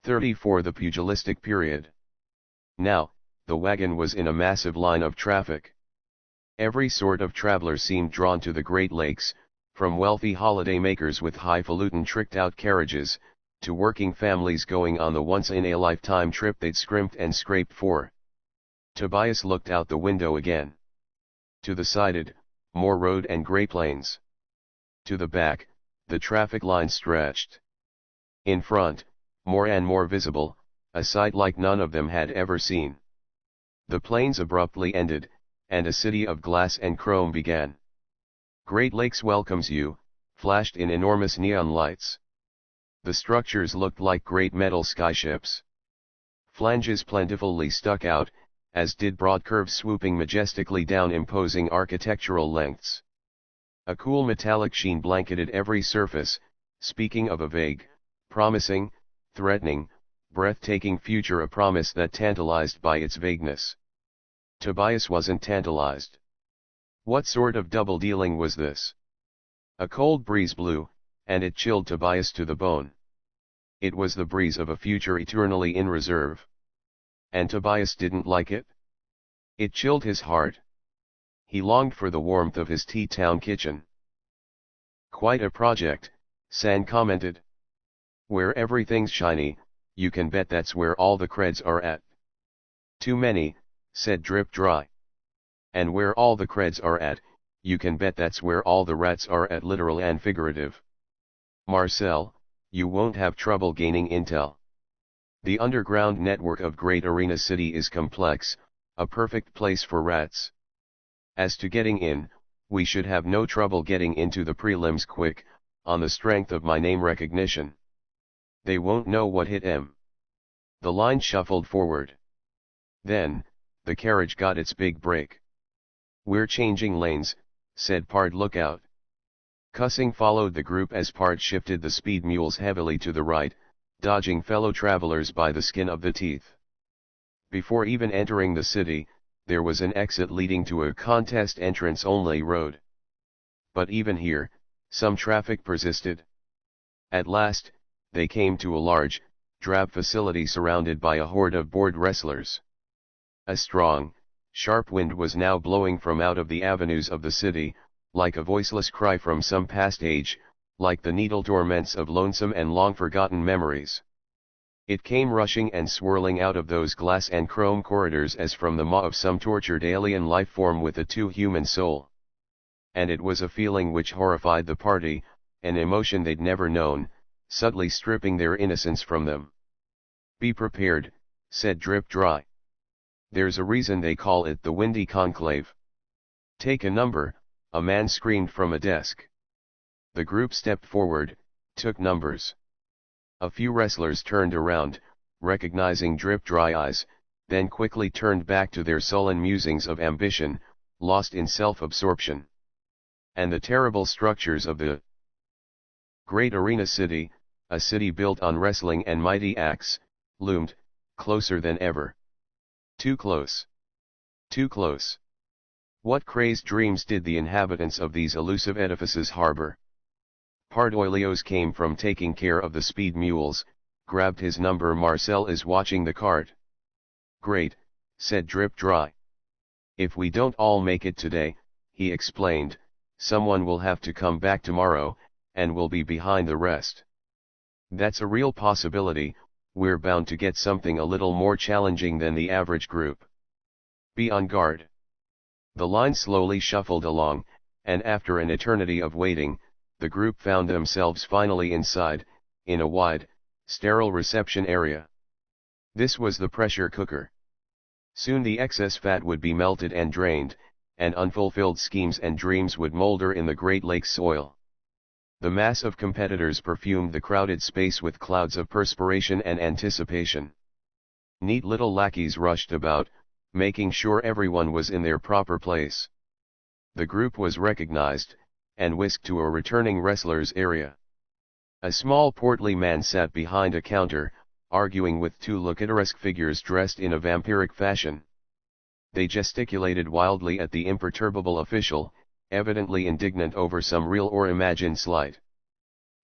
34 The Pugilistic period. Now, the wagon was in a massive line of traffic. Every sort of traveler seemed drawn to the Great Lakes, from wealthy holidaymakers with highfalutin tricked-out carriages, to working families going on the once-in-a-lifetime trip they'd scrimped and scraped for. Tobias looked out the window again. To the sided, more road and grey plains. To the back, the traffic line stretched. In front, more and more visible, a sight like none of them had ever seen. The plains abruptly ended, and a city of glass and chrome began. Great Lakes welcomes you, flashed in enormous neon lights. The structures looked like great metal skyships. Flanges plentifully stuck out, as did broad curves swooping majestically down imposing architectural lengths. A cool metallic sheen blanketed every surface, speaking of a vague, promising, threatening, breathtaking future, a promise that tantalized by its vagueness. Tobias wasn't tantalized. What sort of double-dealing was this? A cold breeze blew, and it chilled Tobias to the bone. It was the breeze of a future eternally in reserve. And Tobias didn't like it. It chilled his heart. He longed for the warmth of his T-town kitchen. Quite a project, San commented. Where everything's shiny, you can bet that's where all the creds are at. Too many, said Drip Dry. And where all the creds are at, you can bet that's where all the rats are at, literal and figurative. Marcel, you won't have trouble gaining intel. The underground network of Great Arena City is complex, a perfect place for rats. As to getting in, we should have no trouble getting into the prelims quick, on the strength of my name recognition. They won't know what hit 'em. The line shuffled forward. Then, the carriage got its big break. We're changing lanes, said Pard. Look out. Cussing followed the group as Pard shifted the speed mules heavily to the right, dodging fellow travelers by the skin of the teeth. Before even entering the city, there was an exit leading to a contest entrance-only road. But even here, some traffic persisted. At last, they came to a large, drab facility surrounded by a horde of bored wrestlers. A strong, sharp wind was now blowing from out of the avenues of the city, like a voiceless cry from some past age, like the needle torments of lonesome and long-forgotten memories. It came rushing and swirling out of those glass and chrome corridors as from the maw of some tortured alien life form with a too-human soul. And it was a feeling which horrified the party, an emotion they'd never known, subtly stripping their innocence from them. Be prepared, said Drip Dry. There's a reason they call it the Windy Conclave. Take a number, a man screamed from a desk. The group stepped forward, took numbers. A few wrestlers turned around, recognizing Drip Dry eyes, then quickly turned back to their sullen musings of ambition, lost in self-absorption. And the terrible structures of the Great Arena City, a city built on wrestling and mighty acts, loomed, closer than ever. Too close. Too close. What crazed dreams did the inhabitants of these elusive edifices harbor? Pardoilios came from taking care of the speed mules, grabbed his number. Marcel is watching the cart. Great, said Drip Dry. If we don't all make it today, he explained, someone will have to come back tomorrow, and we'll be behind the rest. That's a real possibility. We're bound to get something a little more challenging than the average group. Be on guard. The line slowly shuffled along, and after an eternity of waiting, the group found themselves finally inside, in a wide, sterile reception area. This was the pressure cooker. Soon the excess fat would be melted and drained, and unfulfilled schemes and dreams would molder in the Great Lakes soil. The mass of competitors perfumed the crowded space with clouds of perspiration and anticipation. Neat little lackeys rushed about, making sure everyone was in their proper place. The group was recognized, and whisked to a returning wrestlers' area. A small portly man sat behind a counter, arguing with two loquatoresque figures dressed in a vampiric fashion. They gesticulated wildly at the imperturbable official, evidently indignant over some real or imagined slight.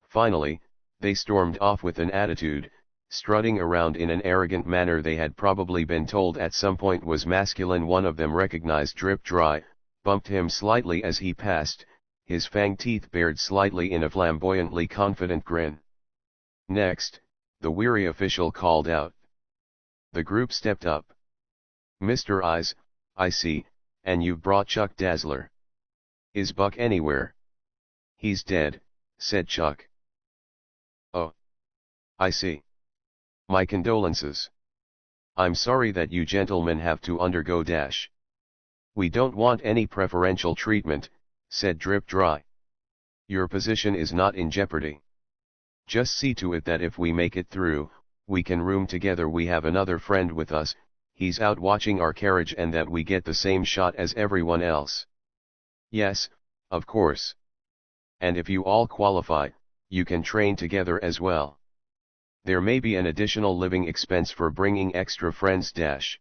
Finally, they stormed off with an attitude, strutting around in an arrogant manner they had probably been told at some point was masculine. One of them recognized Drip Dry, bumped him slightly as he passed, his fanged teeth bared slightly in a flamboyantly confident grin. Next, the weary official called out. The group stepped up. "Mr. Eyes, I see, and you've brought Chuck Dazzler. Is Buck anywhere?" "He's dead," said Chuck. "Oh. I see. My condolences. I'm sorry that you gentlemen have to undergo dash." "We don't want any preferential treatment," said Drip Dry. "Your position is not in jeopardy. Just see to it that if we make it through, we can room together. We have another friend with us, he's out watching our carriage, and that we get the same shot as everyone else." "Yes, of course. And if you all qualify, you can train together as well. There may be an additional living expense for bringing extra friends dash.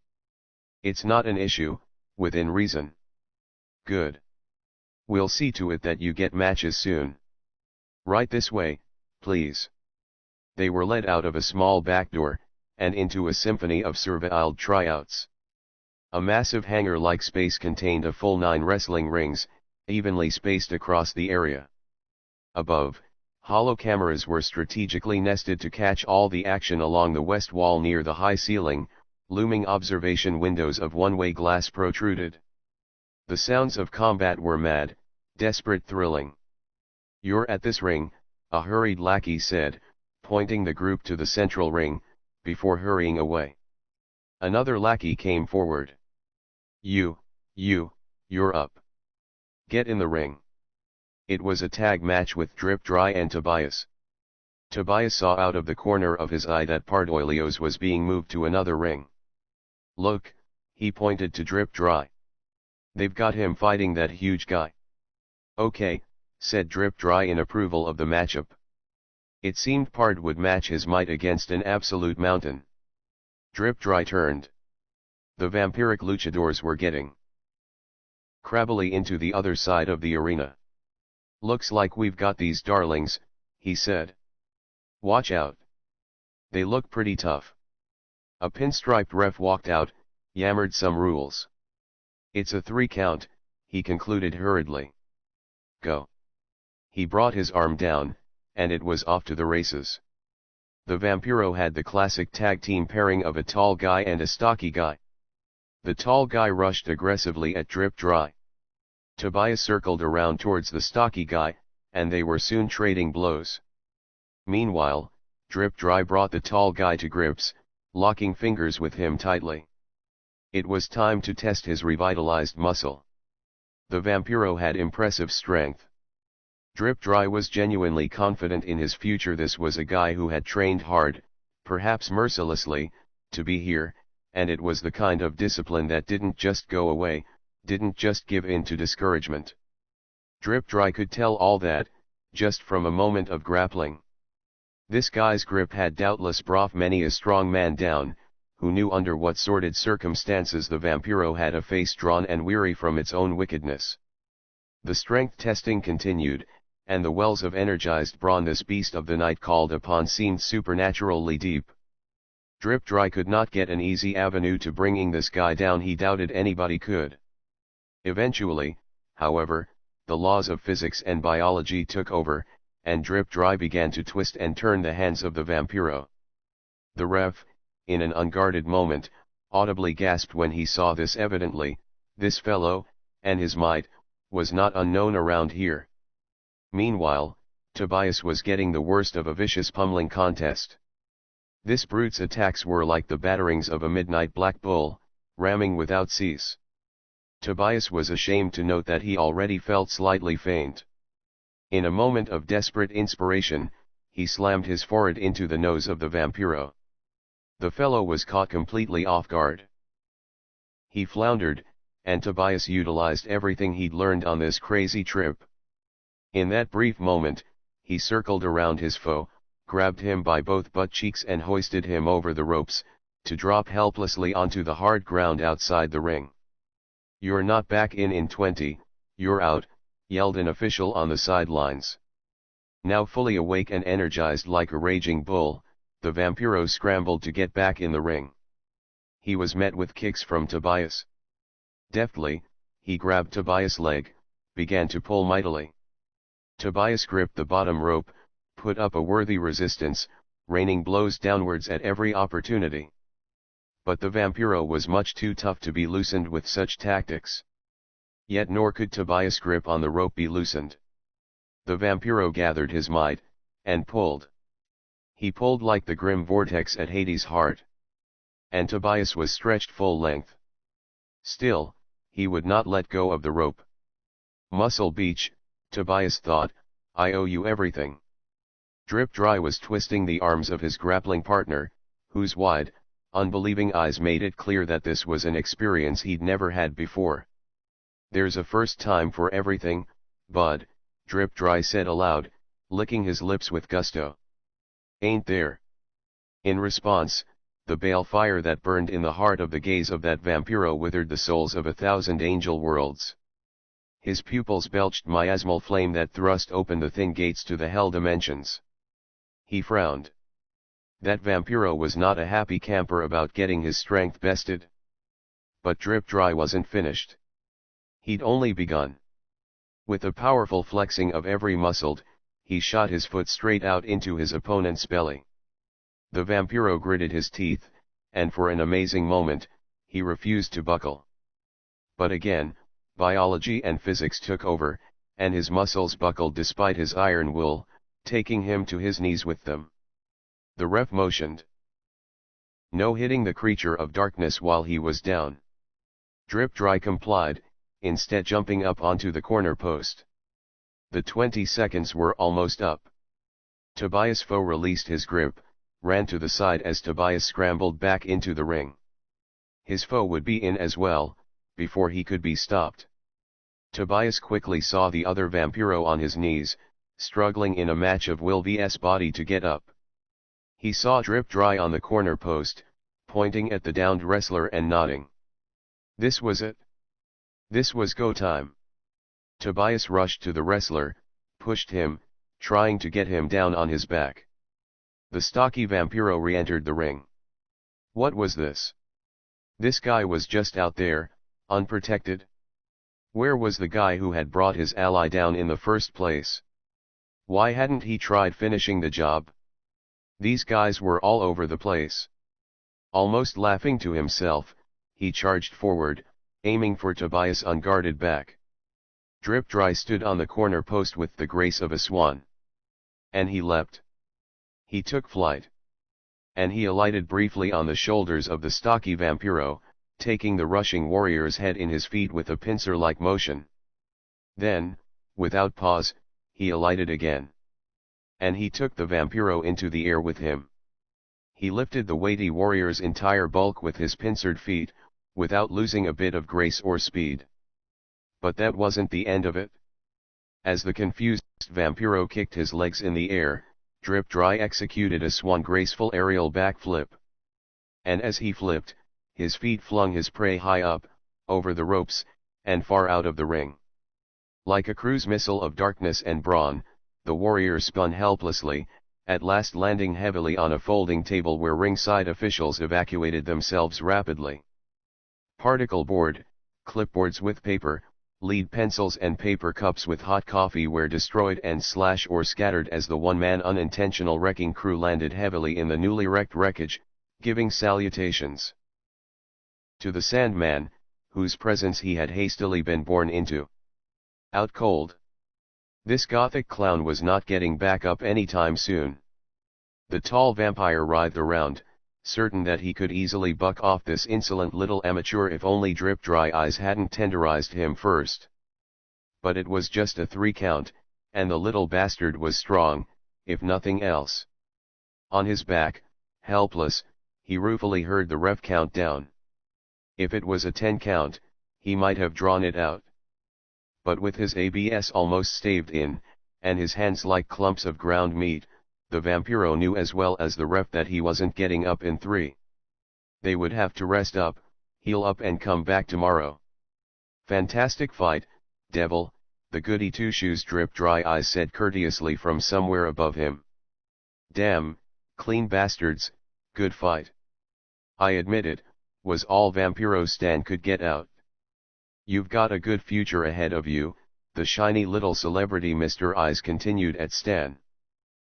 It's not an issue, within reason." "Good. We'll see to it that you get matches soon. Right this way, please." They were led out of a small back door, and into a symphony of servile tryouts. A massive hangar-like space contained a full 9 wrestling rings, evenly spaced across the area. Above, hollow cameras were strategically nested to catch all the action along the west wall. Near the high ceiling, looming observation windows of one-way glass protruded. The sounds of combat were mad, desperate, thrilling. "You're at this ring," a hurried lackey said, pointing the group to the central ring, before hurrying away. Another lackey came forward. You're up. Get in the ring." It was a tag match with Drip Dry and Tobias. Tobias saw out of the corner of his eye that Pardoilios was being moved to another ring. "Look," he pointed to Drip Dry. "They've got him fighting that huge guy." "Okay," said Drip Dry in approval of the matchup. It seemed Pard would match his might against an absolute mountain. Drip Dry turned. The vampiric luchadors were getting crabbily into the other side of the arena. "Looks like we've got these darlings," he said. "Watch out. They look pretty tough." A pinstriped ref walked out, yammered some rules. "It's a 3 count, he concluded hurriedly. "Go." He brought his arm down, and it was off to the races. The Vampiro had the classic tag team pairing of a tall guy and a stocky guy. The tall guy rushed aggressively at Drip Dry. Tobias circled around towards the stocky guy, and they were soon trading blows. Meanwhile, Drip Dry brought the tall guy to grips, locking fingers with him tightly. It was time to test his revitalized muscle. The Vampiro had impressive strength. Drip Dry was genuinely confident in his future. This was a guy who had trained hard, perhaps mercilessly, to be here, and it was the kind of discipline that didn't just go away, didn't just give in to discouragement. Drip Dry could tell all that, just from a moment of grappling. This guy's grip had doubtless brought many a strong man down, who knew under what sordid circumstances the Vampiro had a face drawn and weary from its own wickedness. The strength testing continued, and the wells of energized brawn this beast of the night called upon seemed supernaturally deep. Drip Dry could not get an easy avenue to bringing this guy down. He doubted anybody could. Eventually, however, the laws of physics and biology took over, and Drip Dry began to twist and turn the hands of the Vampiro. The ref, in an unguarded moment, audibly gasped when he saw this. Evidently, this fellow, and his might, was not unknown around here. Meanwhile, Tobias was getting the worst of a vicious pummeling contest. This brute's attacks were like the batterings of a midnight black bull, ramming without cease. Tobias was ashamed to note that he already felt slightly faint. In a moment of desperate inspiration, he slammed his forehead into the nose of the Vampiro. The fellow was caught completely off guard. He floundered, and Tobias utilized everything he'd learned on this crazy trip. In that brief moment, he circled around his foe, grabbed him by both butt cheeks and hoisted him over the ropes, to drop helplessly onto the hard ground outside the ring. "You're not back in 20, you're out," yelled an official on the sidelines. Now fully awake and energized like a raging bull, the Vampiro scrambled to get back in the ring. He was met with kicks from Tobias. Deftly, he grabbed Tobias' leg, began to pull mightily. Tobias gripped the bottom rope, put up a worthy resistance, raining blows downwards at every opportunity. But the Vampiro was much too tough to be loosened with such tactics. Yet nor could Tobias' grip on the rope be loosened. The Vampiro gathered his might, and pulled. He pulled like the grim vortex at Hades' heart. And Tobias was stretched full length. Still, he would not let go of the rope. Muscle Beach, Tobias thought, I owe you everything. Drip Dry was twisting the arms of his grappling partner, whose wide, unbelieving eyes made it clear that this was an experience he'd never had before. There's a first time for everything, bud, Drip Dry said aloud, licking his lips with gusto. Ain't there? In response, the balefire that burned in the heart of the gaze of that Vampiro withered the souls of 1,000 angel worlds. His pupils belched miasmal flame that thrust open the thin gates to the hell dimensions. He frowned. That Vampiro was not a happy camper about getting his strength bested. But Drip Dry wasn't finished. He'd only begun. With a powerful flexing of every muscle, he shot his foot straight out into his opponent's belly. The Vampiro gritted his teeth, and for an amazing moment, he refused to buckle. But again, biology and physics took over, and his muscles buckled despite his iron will, taking him to his knees with them. The ref motioned. No hitting the creature of darkness while he was down. Drip Dry complied, instead jumping up onto the corner post. The 20 seconds were almost up. Tobias' foe released his grip, ran to the side as Tobias scrambled back into the ring. His foe would be in as well, before he could be stopped. Tobias quickly saw the other Vampiro on his knees, struggling in a match of will vs body to get up. He saw Drip Dry on the corner post, pointing at the downed wrestler and nodding. This was it. This was go time. Tobias rushed to the wrestler, pushed him, trying to get him down on his back. The stocky Vampiro re-entered the ring. What was this? This guy was just out there, unprotected. Where was the guy who had brought his ally down in the first place? Why hadn't he tried finishing the job? These guys were all over the place. Almost laughing to himself, he charged forward, aiming for Tobias' unguarded back. Drip Dry stood on the corner post with the grace of a swan. And he leapt. He took flight. And he alighted briefly on the shoulders of the stocky Vampiro, taking the rushing warrior's head in his feet with a pincer-like motion. Then, without pause, he alighted again. And he took the Vampiro into the air with him. He lifted the weighty warrior's entire bulk with his pincered feet, without losing a bit of grace or speed. But that wasn't the end of it. As the confused Vampiro kicked his legs in the air, Drip Dry executed a swan graceful aerial backflip. And as he flipped, his feet flung his prey high up, over the ropes, and far out of the ring. Like a cruise missile of darkness and brawn, the warrior spun helplessly, at last landing heavily on a folding table where ringside officials evacuated themselves rapidly. Particle board, clipboards with paper, lead pencils and paper cups with hot coffee were destroyed and slashed or scattered as the one-man unintentional wrecking crew landed heavily in the newly wrecked wreckage, giving salutations to the Sandman, whose presence he had hastily been born into. Out cold. This gothic clown was not getting back up anytime soon. The tall vampire writhed around, certain that he could easily buck off this insolent little amateur if only Drip Dry Eyes hadn't tenderized him first. But it was just a 3 count, and the little bastard was strong, if nothing else. On his back, helpless, he ruefully heard the ref count down. If it was a 10 count, he might have drawn it out. But with his ABS almost staved in, and his hands like clumps of ground meat, the Vampiro knew as well as the ref that he wasn't getting up in 3. They would have to rest up, heal up and come back tomorrow. Fantastic fight, devil, the goody two-shoes Drip Dry Eyes said courteously from somewhere above him. Damn, Clean bastards, good fight. I admit it, was all Vampiro Stan could get out. You've got a good future ahead of you, the shiny little celebrity Mr. Eyes continued at Stan.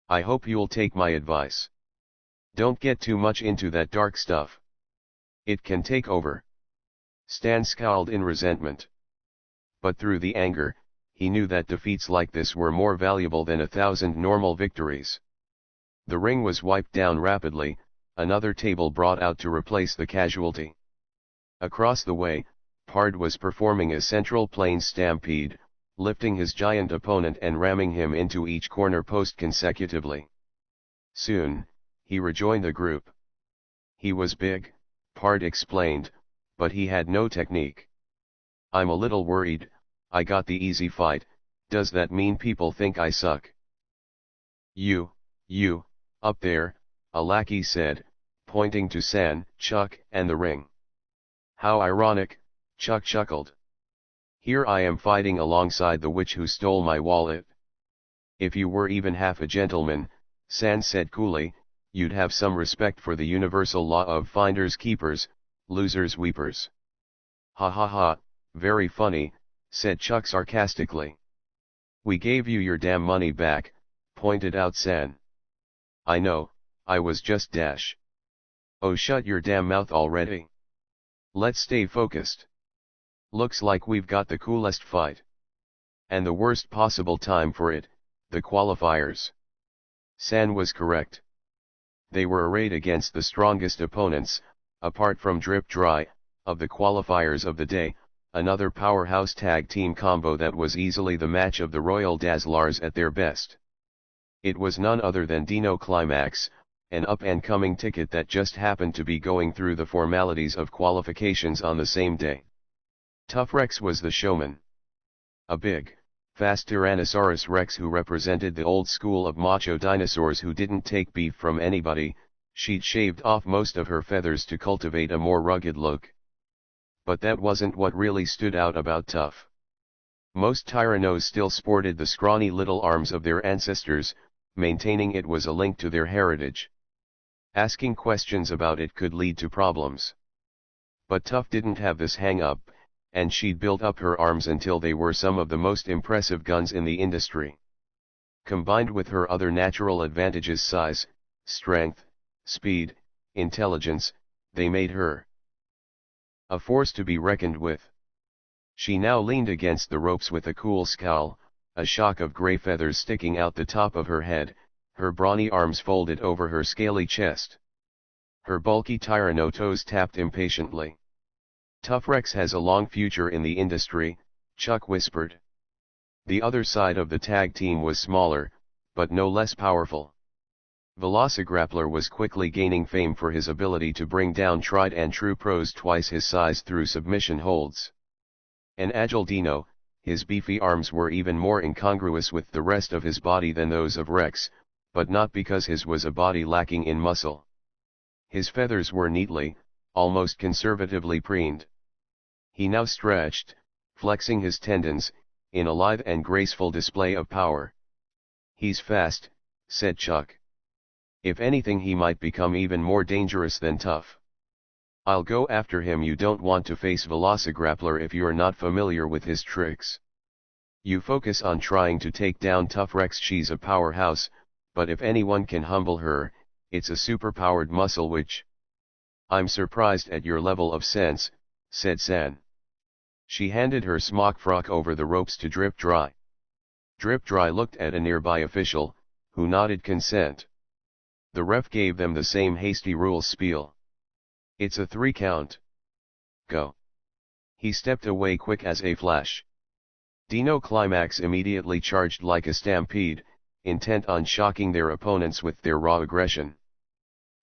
I hope you'll take my advice. Don't get too much into that dark stuff. It can take over. Stan scowled in resentment. But through the anger, he knew that defeats like this were more valuable than 1,000 normal victories. The ring was wiped down rapidly, another table brought out to replace the casualty. Across the way, Pard was performing a Central Plains stampede, lifting his giant opponent and ramming him into each corner post consecutively. Soon, he rejoined the group. He was big, Pard explained, but he had no technique. I'm a little worried, I got the easy fight, does that mean people think I suck? You, up there, a lackey said, pointing to San, Chuck, and the ring. How ironic, Chuck chuckled. Here I am fighting alongside the witch who stole my wallet. If you were even half a gentleman, San said coolly, you'd have some respect for the universal law of finders keepers, losers weepers. Ha ha ha, very funny, said Chuck sarcastically. We gave you your damn money back, pointed out San. I know, I was just dash. Oh, shut your damn mouth already. Let's stay focused. Looks like we've got the coolest fight. And the worst possible time for it, the qualifiers. San was correct. They were arrayed against the strongest opponents, apart from Drip Dry, of the qualifiers of the day, another powerhouse tag team combo that was easily the match of the Royal Dazzlers at their best. It was none other than Dino Climax, an up-and-coming ticket that just happened to be going through the formalities of qualifications on the same day. Tough Rex was the showman. A big, fast Tyrannosaurus Rex who represented the old school of macho dinosaurs who didn't take beef from anybody. She'd shaved off most of her feathers to cultivate a more rugged look. But that wasn't what really stood out about Tough. Most Tyrannos still sported the scrawny little arms of their ancestors, maintaining it was a link to their heritage. Asking questions about it could lead to problems. But Tough didn't have this hang-up, and she'd built up her arms until they were some of the most impressive guns in the industry. Combined with her other natural advantages, size, strength, speed, intelligence, they made her a force to be reckoned with. She now leaned against the ropes with a cool scowl, a shock of gray feathers sticking out the top of her head, her brawny arms folded over her scaly chest. Her bulky tyranno toes tapped impatiently. Tough Rex has a long future in the industry, Chuck whispered. The other side of the tag team was smaller, but no less powerful. Velocigrappler was quickly gaining fame for his ability to bring down tried and true pros twice his size through submission holds. An agile Dino, his beefy arms were even more incongruous with the rest of his body than those of Rex, but not because his was a body lacking in muscle. His feathers were neatly, almost conservatively preened. He now stretched, flexing his tendons, in a lithe and graceful display of power. He's fast, said Chuck. If anything, he might become even more dangerous than Tough. I'll go after him. You don't want to face Velocigrappler if you're not familiar with his tricks. You focus on trying to take down Tough Rex. She's a powerhouse, but if anyone can humble her, it's a superpowered muscle witch. I'm surprised at your level of sense, said San. She handed her smock frock over the ropes to Drip Dry. Drip Dry looked at a nearby official, who nodded consent. The ref gave them the same hasty rules spiel. It's a 3 count. Go. He stepped away quick as a flash. Dino Climax immediately charged like a stampede, intent on shocking their opponents with their raw aggression.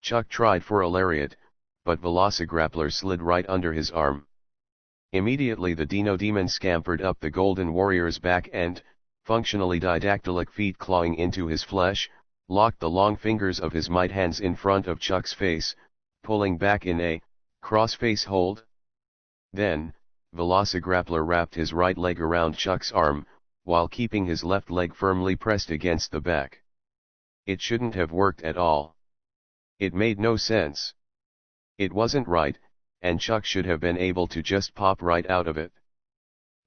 Chuck tried for a lariat, but Velocigrappler slid right under his arm. Immediately the Dino Demon scampered up the Golden Warrior's back and, functionally didactylic feet clawing into his flesh, locked the long fingers of his might hands in front of Chuck's face, pulling back in a cross-face hold. Then, Velocigrappler wrapped his right leg around Chuck's arm, while keeping his left leg firmly pressed against the back. It shouldn't have worked at all. It made no sense. It wasn't right, and Chuck should have been able to just pop right out of it.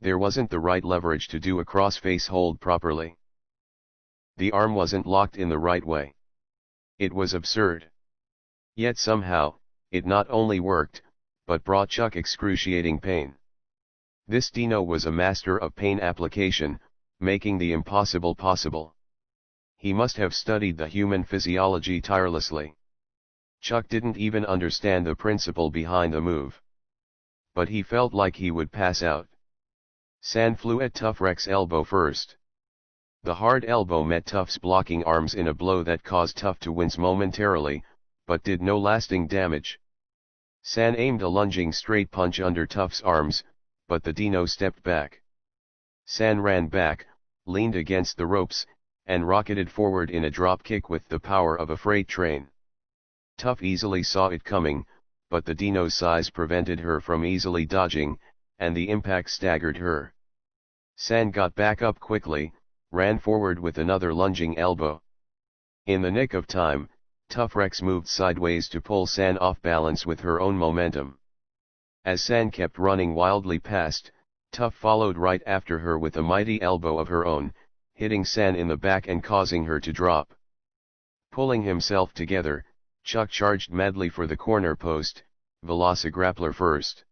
There wasn't the right leverage to do a cross-face hold properly. The arm wasn't locked in the right way. It was absurd. Yet somehow, it not only worked, but brought Chuck excruciating pain. This Dino was a master of pain application, making the impossible possible. He must have studied the human physiology tirelessly. Chuck didn't even understand the principle behind the move. But he felt like he would pass out. San flew at Tough Rex's elbow first. The hard elbow met Tough's blocking arms in a blow that caused Tough to wince momentarily, but did no lasting damage. San aimed a lunging straight punch under Tough's arms, but the Dino stepped back. San ran back, leaned against the ropes, and rocketed forward in a drop kick with the power of a freight train. Tough easily saw it coming, but the Dino's size prevented her from easily dodging, and the impact staggered her. San got back up quickly, ran forward with another lunging elbow. In the nick of time, Tough Rex moved sideways to pull San off balance with her own momentum. As San kept running wildly past, Tough followed right after her with a mighty elbow of her own, hitting San in the back and causing her to drop. Pulling himself together, Chuck charged madly for the corner post, Velocigrappler first.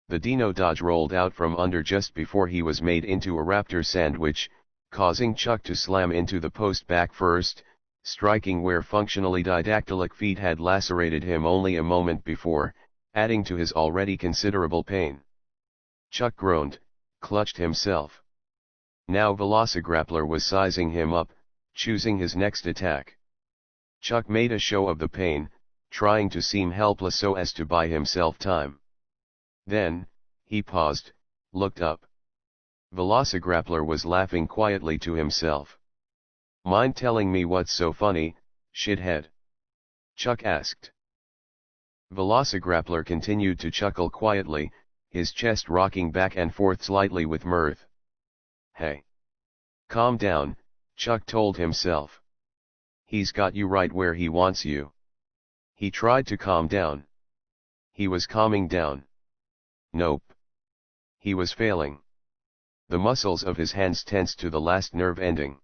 The Dino dodge rolled out from under just before he was made into a raptor sandwich, causing Chuck to slam into the post back first, striking where functionally didactylic feet had lacerated him only a moment before, adding to his already considerable pain. Chuck groaned, clutched himself. Now Velocigrappler was sizing him up, choosing his next attack. Chuck made a show of the pain, trying to seem helpless so as to buy himself time. Then, he paused, looked up. Velocigrappler was laughing quietly to himself. "Mind telling me what's so funny, shithead?" Chuck asked. Velocigrappler continued to chuckle quietly, his chest rocking back and forth slightly with mirth. "Hey. Calm down," Chuck told himself. "He's got you right where he wants you." He tried to calm down. He was calming down. Nope. He was failing. The muscles of his hands tensed to the last nerve ending.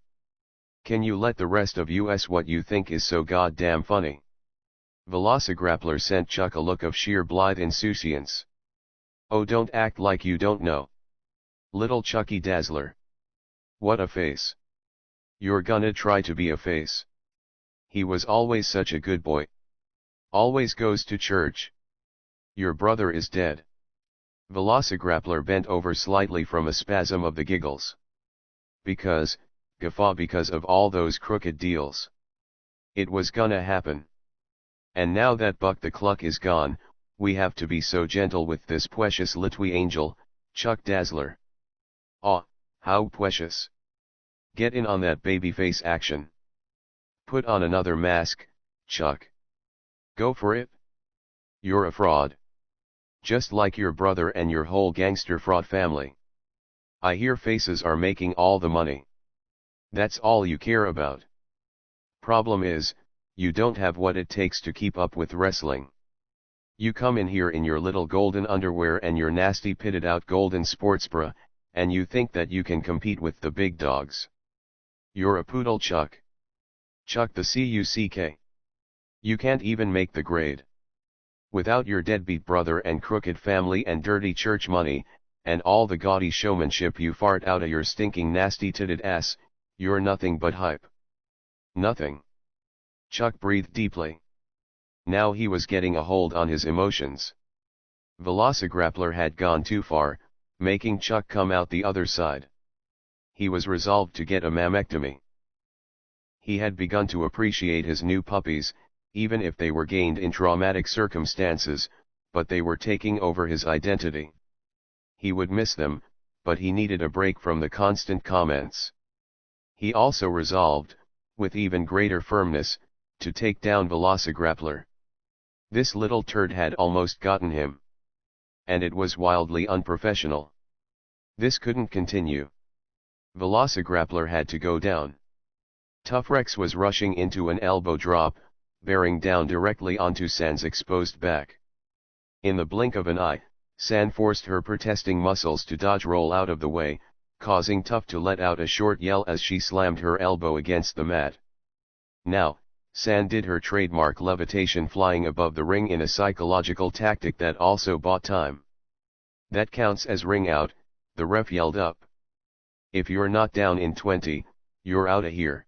"Can you let the rest of us what you think is so goddamn funny?" Velocigrappler sent Chuck a look of sheer blithe insouciance. "Oh, don't act like you don't know. Little Chucky Dazzler. What a face. You're gonna try to be a face. He was always such a good boy. Always goes to church. Your brother is dead." Velocigrappler bent over slightly from a spasm of the giggles. Guffaw because of all those crooked deals. It was gonna happen. And now that Buck the Cluck is gone, we have to be so gentle with this precious little angel, Chuck Dazzler. Aw, how precious. Get in on that babyface action. Put on another mask, Chuck. Go for it. You're a fraud. Just like your brother and your whole gangster fraud family. I hear faces are making all the money. That's all you care about. Problem is, you don't have what it takes to keep up with wrestling. You come in here in your little golden underwear and your nasty pitted out golden sports bra, and you think that you can compete with the big dogs. You're a poodle, Chuck. Chuck the Cuck. You can't even make the grade. Without your deadbeat brother and crooked family and dirty church money, and all the gaudy showmanship you fart out of your stinking nasty titted ass, you're nothing but hype. Nothing. Chuck breathed deeply. Now he was getting a hold on his emotions. Velocigrappler had gone too far, making Chuck come out the other side. He was resolved to get a mammectomy. He had begun to appreciate his new puppies, even if they were gained in traumatic circumstances, but they were taking over his identity. He would miss them, but he needed a break from the constant comments. He also resolved, with even greater firmness, to take down Velocigrappler. This little turd had almost gotten him. And it was wildly unprofessional. This couldn't continue. Velocigrappler had to go down. Tough Rex was rushing into an elbow drop, bearing down directly onto San's exposed back. In the blink of an eye, San forced her protesting muscles to dodge roll out of the way, causing Tough to let out a short yell as she slammed her elbow against the mat. Now, San did her trademark levitation flying above the ring in a psychological tactic that also bought time. "That counts as ring out," the ref yelled up. "If you're not down in 20, you're outta here."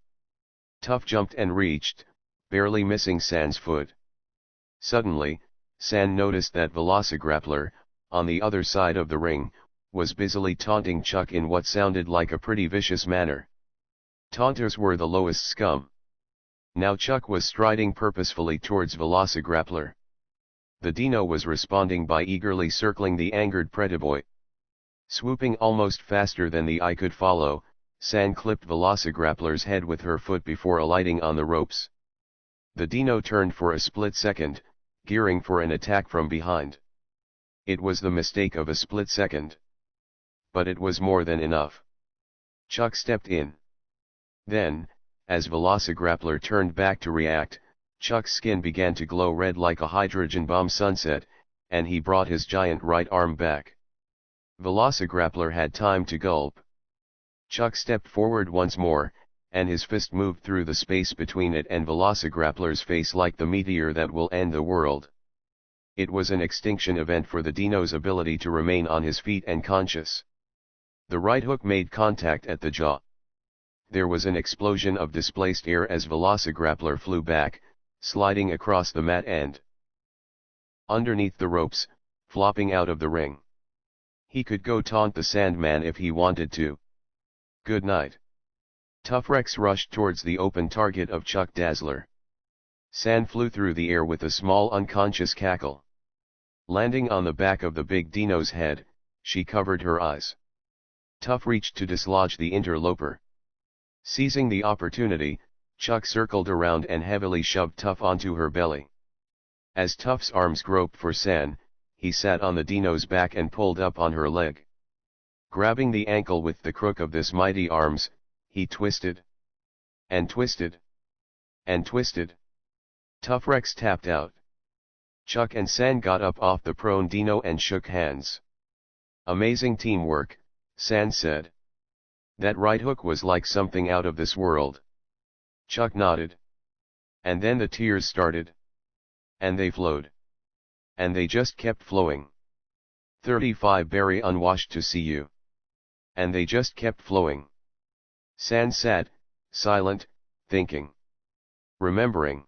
Tough jumped and reached, barely missing San's foot. Suddenly, San noticed that Velocigrappler, on the other side of the ring, was busily taunting Chuck in what sounded like a pretty vicious manner. Taunters were the lowest scum. Now Chuck was striding purposefully towards Velocigrappler. The Dino was responding by eagerly circling the angered Pretiboy. Swooping almost faster than the eye could follow, San clipped Velocigrappler's head with her foot before alighting on the ropes. The Dino turned for a split second, gearing for an attack from behind. It was the mistake of a split second. But it was more than enough. Chuck stepped in. Then, as Velocigrappler turned back to react, Chuck's skin began to glow red like a hydrogen bomb sunset, and he brought his giant right arm back. Velocigrappler had time to gulp. Chuck stepped forward once more, and his fist moved through the space between it and Velocigrappler's face like the meteor that will end the world. It was an extinction event for the Dino's ability to remain on his feet and conscious. The right hook made contact at the jaw. There was an explosion of displaced air as Velocigrappler flew back, sliding across the mat and underneath the ropes, flopping out of the ring. He could go taunt the Sandman if he wanted to. Good night. Tough Rex rushed towards the open target of Chuck Dazzler. San flew through the air with a small unconscious cackle. Landing on the back of the big Dino's head, she covered her eyes. Tough reached to dislodge the interloper. Seizing the opportunity, Chuck circled around and heavily shoved Tough onto her belly. As Tough's arms groped for San, he sat on the Dino's back and pulled up on her leg. Grabbing the ankle with the crook of this mighty arms, he twisted. And twisted. And twisted. Tough Rex tapped out. Chuck and San got up off the prone Dino and shook hands. "Amazing teamwork," San said. "That right hook was like something out of this world." Chuck nodded. And then the tears started. And they flowed. And they just kept flowing. 35 Very Unwashed to see you. And they just kept flowing. San sat, silent, thinking. Remembering.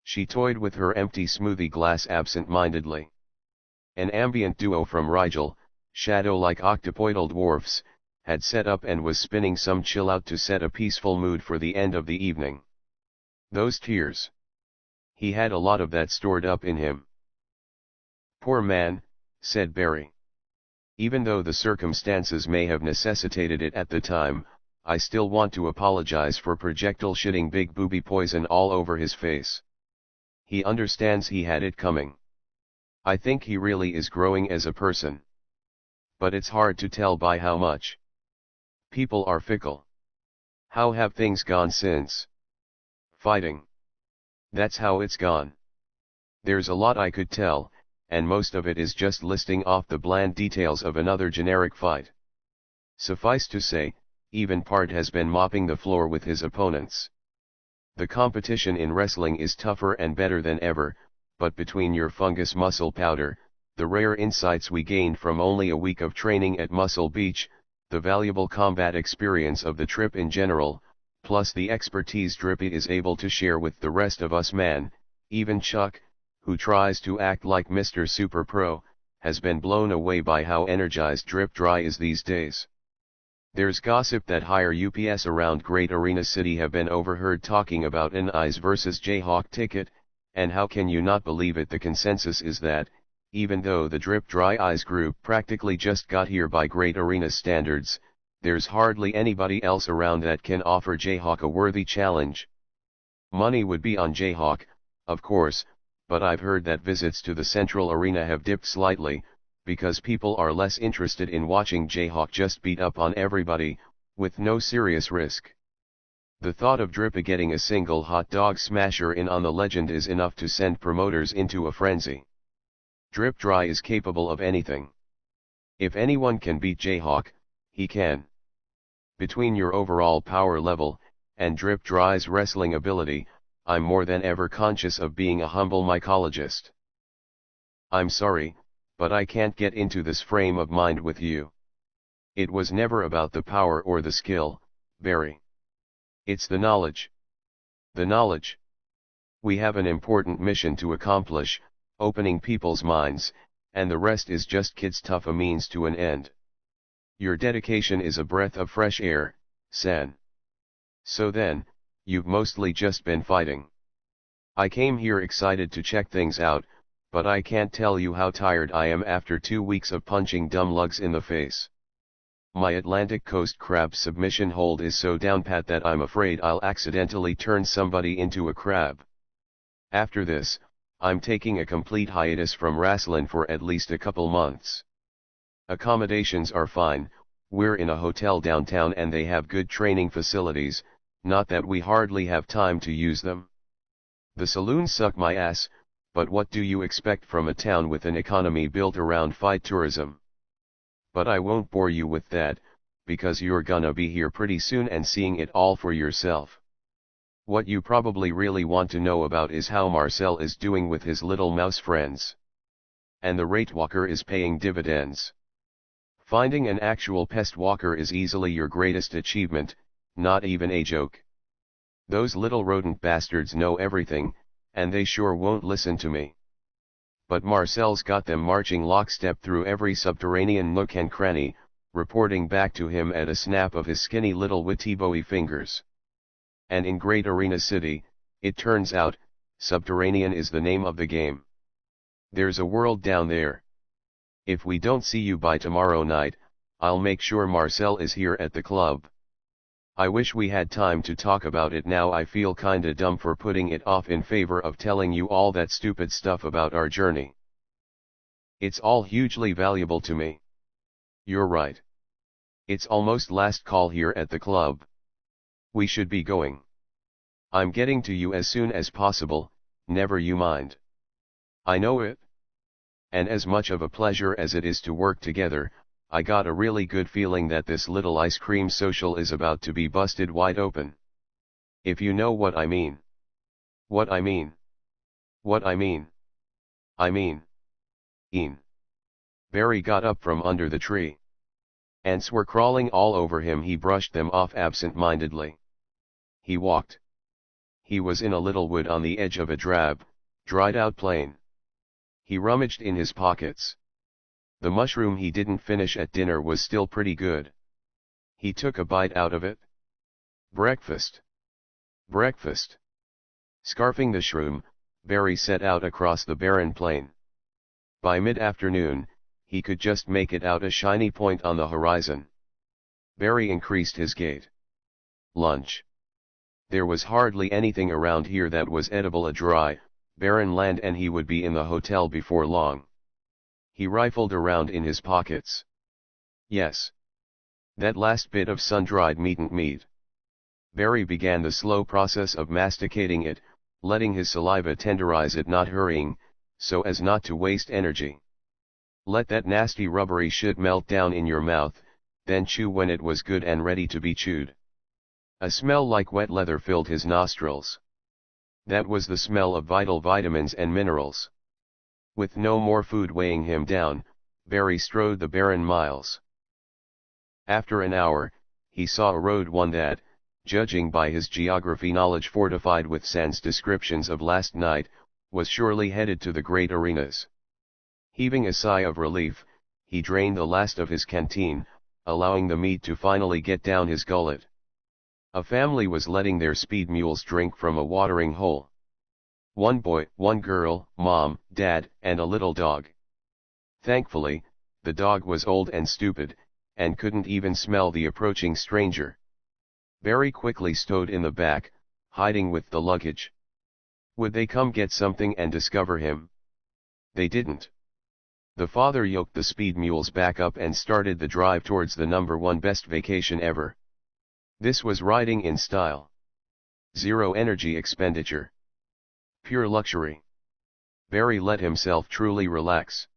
She toyed with her empty smoothie glass absent-mindedly. An ambient duo from Rigel, shadow-like octopoidal dwarfs, had set up and was spinning some chill-out to set a peaceful mood for the end of the evening. Those tears. He had a lot of that stored up in him. "Poor man," said Barry. "Even though the circumstances may have necessitated it at the time, I still want to apologize for projectile shitting big booby poison all over his face. He understands he had it coming. I think he really is growing as a person. But it's hard to tell by how much. People are fickle. How have things gone since? Fighting. That's how it's gone. There's a lot I could tell, and most of it is just listing off the bland details of another generic fight. Suffice to say, even Part has been mopping the floor with his opponents. The competition in wrestling is tougher and better than ever, but between your fungus muscle powder, the rare insights we gained from only a week of training at Muscle Beach, the valuable combat experience of the trip in general, plus the expertise Drippy is able to share with the rest of us, man, even Chuck, who tries to act like Mr. Super Pro, has been blown away by how energized Drip Dry is these days. There's gossip that higher UPS around Great Arena City have been overheard talking about an Eyes vs Jayhawk ticket, and how can you not believe it? The consensus is that, even though the Drip Dry Eyes group practically just got here by Great Arena standards, there's hardly anybody else around that can offer Jayhawk a worthy challenge. Money would be on Jayhawk, of course, but I've heard that visits to the Central Arena have dipped slightly, because people are less interested in watching Jayhawk just beat up on everybody, with no serious risk. The thought of Drippa getting a single hot dog smasher in on the legend is enough to send promoters into a frenzy. Drip Dry is capable of anything. If anyone can beat Jayhawk, he can. Between your overall power level, and Drip Dry's wrestling ability, I'm more than ever conscious of being a humble mycologist. I'm sorry, but I can't get into this frame of mind with you. It was never about the power or the skill, Barry. It's the knowledge. The knowledge. We have an important mission to accomplish, opening people's minds, and the rest is just kids tough a means to an end. Your dedication is a breath of fresh air, San. So then, you've mostly just been fighting. I came here excited to check things out, but I can't tell you how tired I am after 2 weeks of punching dumb lugs in the face. My Atlantic Coast crab submission hold is so down pat that I'm afraid I'll accidentally turn somebody into a crab. After this, I'm taking a complete hiatus from wrastlin' for at least a couple months. Accommodations are fine, we're in a hotel downtown and they have good training facilities, not that we hardly have time to use them. The saloons suck my ass, but what do you expect from a town with an economy built around fight tourism? But I won't bore you with that, because you're gonna be here pretty soon and seeing it all for yourself. What you probably really want to know about is how Marcel is doing with his little mouse friends. And the rate walker is paying dividends. Finding an actual pest walker is easily your greatest achievement, not even a joke. Those little rodent bastards know everything, and they sure won't listen to me. But Marcel's got them marching lockstep through every subterranean nook and cranny, reporting back to him at a snap of his skinny little witty-bowy fingers. And in Great Arena City, it turns out, subterranean is the name of the game. There's a world down there. If we don't see you by tomorrow night, I'll make sure Marcel is here at the club. I wish we had time to talk about it now. I feel kinda dumb for putting it off in favor of telling you all that stupid stuff about our journey. It's all hugely valuable to me. You're right. It's almost last call here at the club. We should be going. I'm getting to you as soon as possible, never you mind. I know it. And as much of a pleasure as it is to work together, I got a really good feeling that this little ice cream social is about to be busted wide open. If you know what I mean. What I mean. What I mean. I mean. Barry got up from under the tree. Ants were crawling all over him. He brushed them off absent-mindedly. He walked. He was in a little wood on the edge of a drab, dried-out plain. He rummaged in his pockets. The mushroom he didn't finish at dinner was still pretty good. He took a bite out of it. Breakfast. Breakfast. Scarfing the shroom, Barry set out across the barren plain. By mid-afternoon, he could just make it out a shiny point on the horizon. Barry increased his gait. Lunch. There was hardly anything around here that was edible. A dry, barren land, and he would be in the hotel before long. He rifled around in his pockets. Yes. That last bit of sun-dried meat. Barry began the slow process of masticating it, letting his saliva tenderize it, not hurrying, so as not to waste energy. Let that nasty rubbery shit melt down in your mouth, then chew when it was good and ready to be chewed. A smell like wet leather filled his nostrils. That was the smell of vital vitamins and minerals. With no more food weighing him down, Barry strode the barren miles. After an hour, he saw a road, one that, judging by his geography knowledge fortified with Sans descriptions of last night, was surely headed to the great arenas. Heaving a sigh of relief, he drained the last of his canteen, allowing the meat to finally get down his gullet. A family was letting their speed mules drink from a watering hole. One boy, one girl, mom, dad, and a little dog. Thankfully, the dog was old and stupid, and couldn't even smell the approaching stranger. Barry quickly stowed in the back, hiding with the luggage. Would they come get something and discover him? They didn't. The father yoked the speed mules back up and started the drive towards the #1 best vacation ever. This was riding in style. Zero energy expenditure. Pure luxury. Barry let himself truly relax.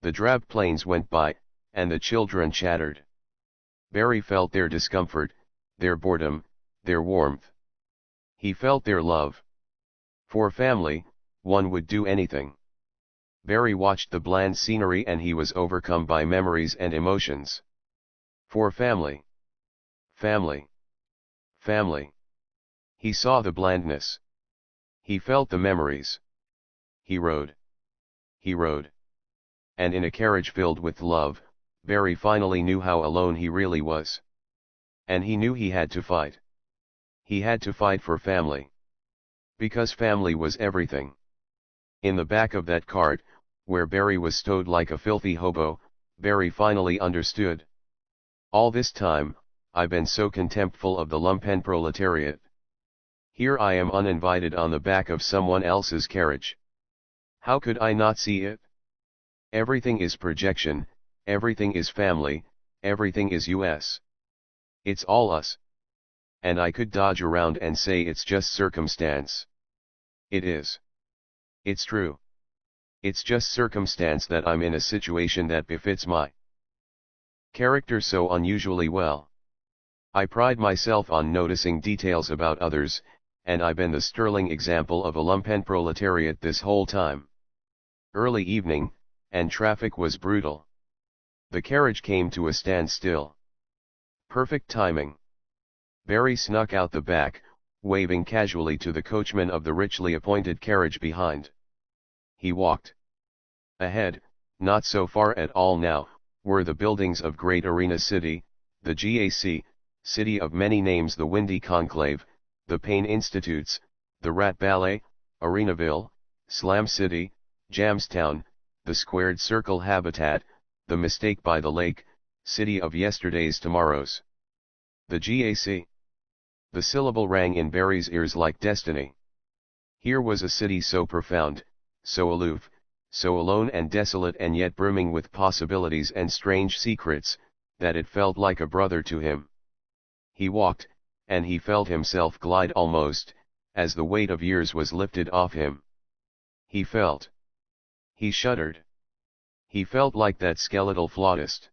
The drab planes went by, and the children chattered. Barry felt their discomfort, their boredom, their warmth. He felt their love. For family, one would do anything. Barry watched the bland scenery and he was overcome by memories and emotions. For family. Family. Family. He saw the blandness. He felt the memories. He rode. He rode. And in a carriage filled with love, Barry finally knew how alone he really was. And he knew he had to fight. He had to fight for family. Because family was everything. In the back of that cart, where Barry was stowed like a filthy hobo, Barry finally understood. All this time, I've been so contemptful of the lumpen proletariat. Here I am uninvited on the back of someone else's carriage. How could I not see it? Everything is projection, everything is family, everything is us. It's all us. And I could dodge around and say it's just circumstance. It is. It's true. It's just circumstance that I'm in a situation that befits my character so unusually well. I pride myself on noticing details about others, and I've been the sterling example of a lumpen proletariat this whole time. Early evening, and traffic was brutal. The carriage came to a standstill. Perfect timing. Barry snuck out the back, waving casually to the coachman of the richly appointed carriage behind. He walked. Ahead, not so far at all now, were the buildings of Great Arena City, the GAC, city of many names, the Windy Conclave, the Pain Institutes, the Rat Ballet, Arenaville, Slam City, Jamstown, the Squared Circle Habitat, the Mistake by the Lake, city of yesterday's tomorrows. The GAC. The syllable rang in Barry's ears like destiny. Here was a city so profound, so aloof, so alone and desolate, and yet brimming with possibilities and strange secrets, that it felt like a brother to him. He walked, and he felt himself glide almost, as the weight of years was lifted off him. He felt. He shuddered. He felt like that skeletal flautist.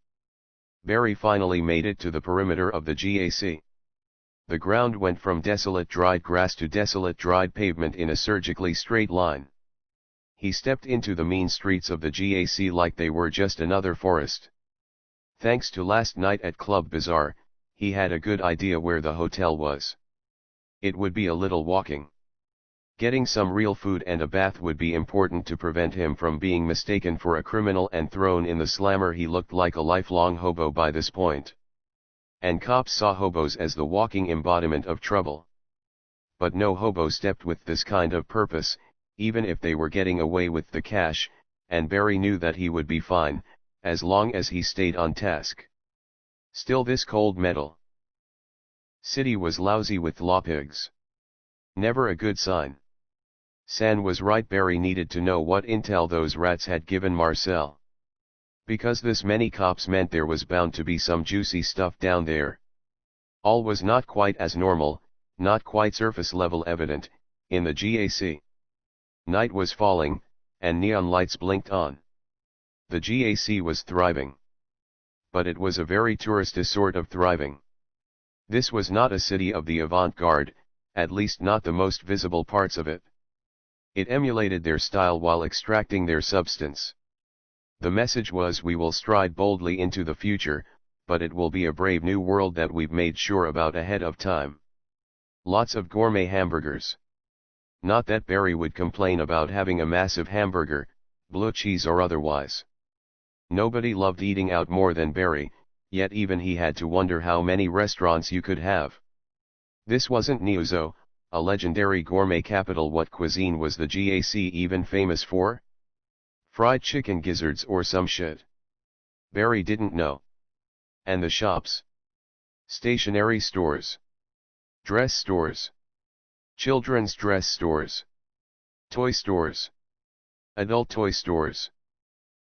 Barry finally made it to the perimeter of the GAC. The ground went from desolate dried grass to desolate dried pavement in a surgically straight line. He stepped into the mean streets of the GAC like they were just another forest. Thanks to last night at Club Bazaar, he had a good idea where the hotel was. It would be a little walking. Getting some real food and a bath would be important to prevent him from being mistaken for a criminal and thrown in the slammer. He looked like a lifelong hobo by this point. And cops saw hobos as the walking embodiment of trouble. But no hobo stepped with this kind of purpose, even if they were getting away with the cash, and Barry knew that he would be fine, as long as he stayed on task. Still, this cold metal city was lousy with lawpigs. Never a good sign. San was right, Barry needed to know what intel those rats had given Marcel. Because this many cops meant there was bound to be some juicy stuff down there. All was not quite as normal, not quite surface level evident, in the GAC. Night was falling, and neon lights blinked on. The GAC was thriving. But it was a very touristy sort of thriving. This was not a city of the avant-garde, at least not the most visible parts of it. It emulated their style while extracting their substance. The message was, we will stride boldly into the future, but it will be a brave new world that we've made sure about ahead of time. Lots of gourmet hamburgers. Not that Barry would complain about having a massive hamburger, blue cheese or otherwise. Nobody loved eating out more than Barry, yet even he had to wonder how many restaurants you could have. This wasn't Niuzo, a legendary gourmet capital. What cuisine was the GAC even famous for? Fried chicken gizzards or some shit? Barry didn't know. And the shops? Stationery stores. Dress stores. Children's dress stores. Toy stores. Adult toy stores.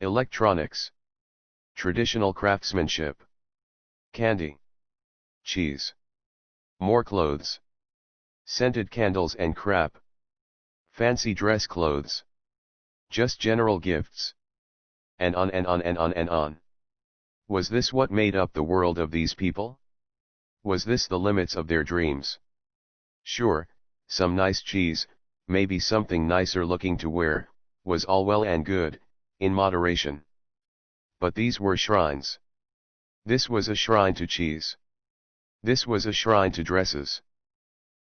Electronics. Traditional craftsmanship. Candy. Cheese. More clothes. Scented candles and crap. Fancy dress clothes. Just general gifts. And on and on and on and on. Was this what made up the world of these people? Was this the limits of their dreams? Sure, some nice cheese, maybe something nicer looking to wear, was all well and good, in moderation. But these were shrines. This was a shrine to cheese. This was a shrine to dresses.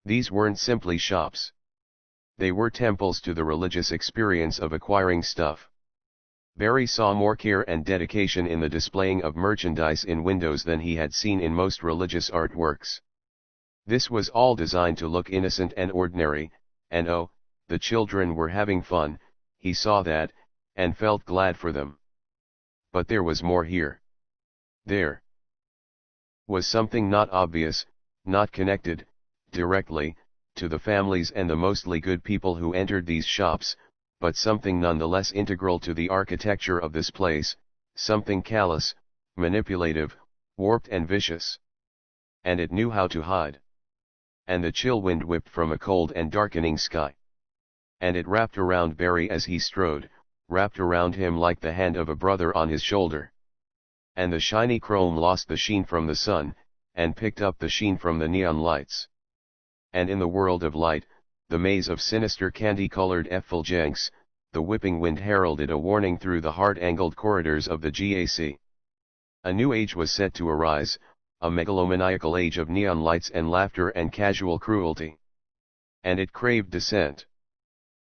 These weren't simply shops. They were temples to the religious experience of acquiring stuff. Barry saw more care and dedication in the displaying of merchandise in windows than he had seen in most religious artworks. This was all designed to look innocent and ordinary, and oh, the children were having fun, he saw that, and felt glad for them. But there was more here. There was something not obvious, not connected, directly, to the families and the mostly good people who entered these shops, but something nonetheless integral to the architecture of this place, something callous, manipulative, warped and vicious. And it knew how to hide. And the chill wind whipped from a cold and darkening sky. And it wrapped around Barry as he strode, wrapped around him like the hand of a brother on his shoulder. And the shiny chrome lost the sheen from the sun, and picked up the sheen from the neon lights. And in the world of light, the maze of sinister candy-colored effulgence, the whipping wind heralded a warning through the hard-angled corridors of the GAC. A new age was set to arise, a megalomaniacal age of neon lights and laughter and casual cruelty. And it craved descent.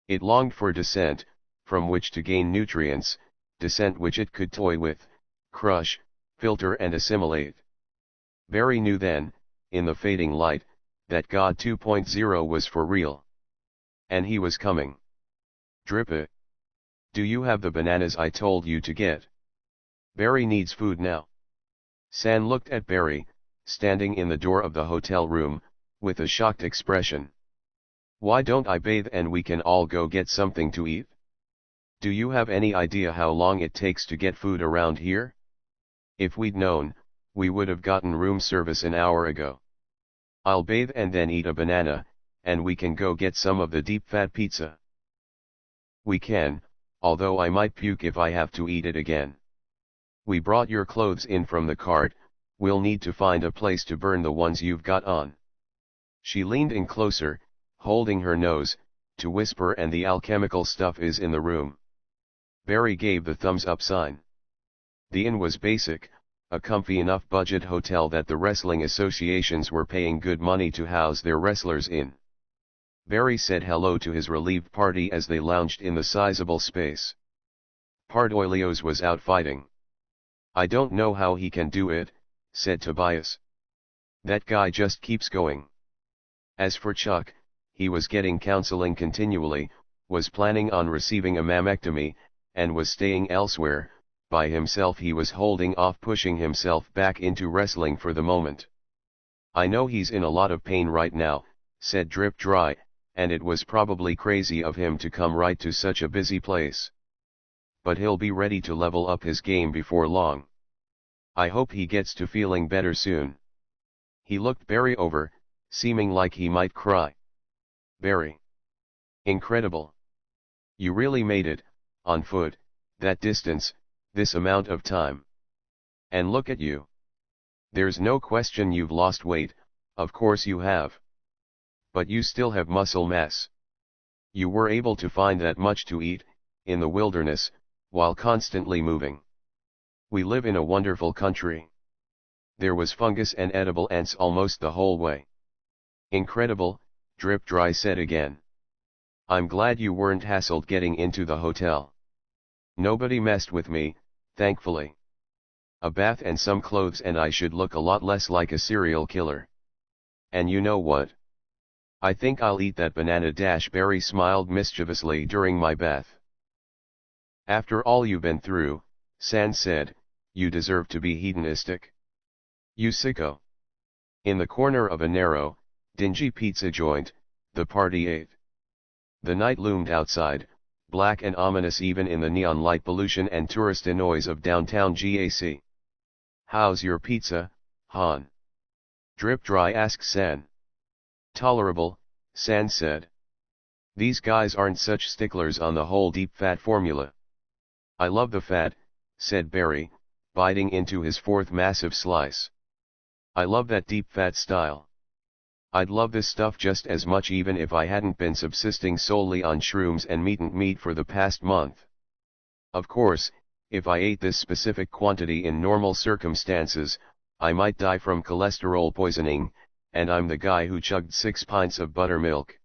It longed for descent, from which to gain nutrients, descent which it could toy with, crush, filter and assimilate. Barry knew then, in the fading light, that God 2.0 was for real. And he was coming. Drippa. Do you have the bananas I told you to get? Barry needs food now. San looked at Barry, standing in the door of the hotel room, with a shocked expression. Why don't I bathe and we can all go get something to eat? Do you have any idea how long it takes to get food around here? If we'd known, we would have gotten room service an hour ago. I'll bathe and then eat a banana, and we can go get some of the deep fat pizza. We can, although I might puke if I have to eat it again. We brought your clothes in from the cart, we'll need to find a place to burn the ones you've got on. She leaned in closer, holding her nose, to whisper, and the alchemical stuff is in the room. Barry gave the thumbs up sign. The inn was basic, a comfy enough budget hotel that the wrestling associations were paying good money to house their wrestlers in. Barry said hello to his relieved party as they lounged in the sizable space. Pardoilios was out fighting. I don't know how he can do it, said Tobias. That guy just keeps going. As for Chuck, he was getting counseling continually, was planning on receiving a mammectomy, and was staying elsewhere. By himself he was holding off pushing himself back into wrestling for the moment. I know he's in a lot of pain right now, said Drip Dry, and it was probably crazy of him to come right to such a busy place. But he'll be ready to level up his game before long. I hope he gets to feeling better soon. He looked Barry over, seeming like he might cry. Barry. Incredible. You really made it, on foot, that distance, this amount of time. And look at you. There's no question you've lost weight, of course you have. But you still have muscle mass. You were able to find that much to eat, in the wilderness, while constantly moving. We live in a wonderful country. There was fungus and edible ants almost the whole way. Incredible, Drip Dry said again. I'm glad you weren't hassled getting into the hotel. Nobody messed with me, thankfully. A bath and some clothes and I should look a lot less like a serial killer. And you know what? I think I'll eat that banana. Barry smiled mischievously during my bath. After all you've been through, San said, you deserve to be hedonistic. You sicko. In the corner of a narrow, dingy pizza joint, the party ate. The night loomed outside, black and ominous even in the neon light pollution and tourista noise of downtown GAC. How's your pizza, Han? Drip Dry asked San. Tolerable, San said. These guys aren't such sticklers on the whole deep fat formula. I love the fat, said Barry, biting into his fourth massive slice. I love that deep fat style. I'd love this stuff just as much even if I hadn't been subsisting solely on shrooms and meat for the past month. Of course, if I ate this specific quantity in normal circumstances, I might die from cholesterol poisoning, and I'm the guy who chugged 6 pints of buttermilk.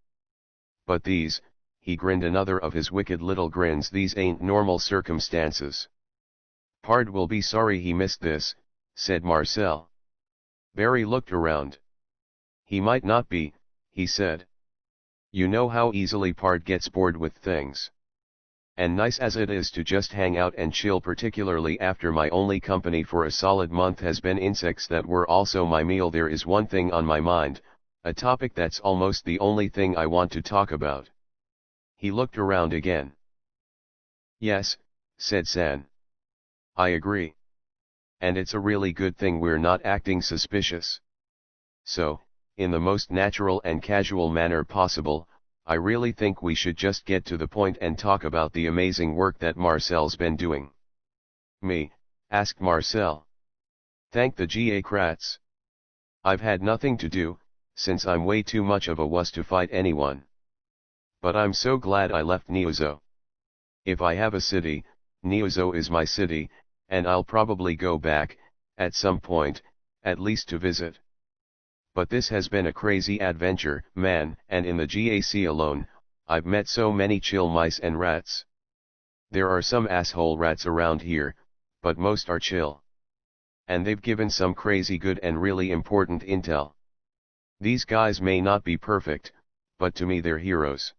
But these, he grinned another of his wicked little grins, these ain't normal circumstances. Pard will be sorry he missed this, said Marcel. Barry looked around. He might not be, he said. You know how easily Pard gets bored with things. And nice as it is to just hang out and chill, particularly after my only company for a solid month has been insects that were also my meal, there is one thing on my mind, a topic that's almost the only thing I want to talk about. He looked around again. Yes, said San. I agree. And it's a really good thing we're not acting suspicious. So, in the most natural and casual manner possible, I really think we should just get to the point and talk about the amazing work that Marcel's been doing. Me? Asked Marcel. Thank the GA-crats. I've had nothing to do, since I'm way too much of a wuss to fight anyone. But I'm so glad I left Neozo. If I have a city, Neozo is my city, and I'll probably go back, at some point, at least to visit. But this has been a crazy adventure, man, and in the GAC alone, I've met so many chill mice and rats. There are some asshole rats around here, but most are chill. And they've given some crazy good and really important intel. These guys may not be perfect, but to me they're heroes.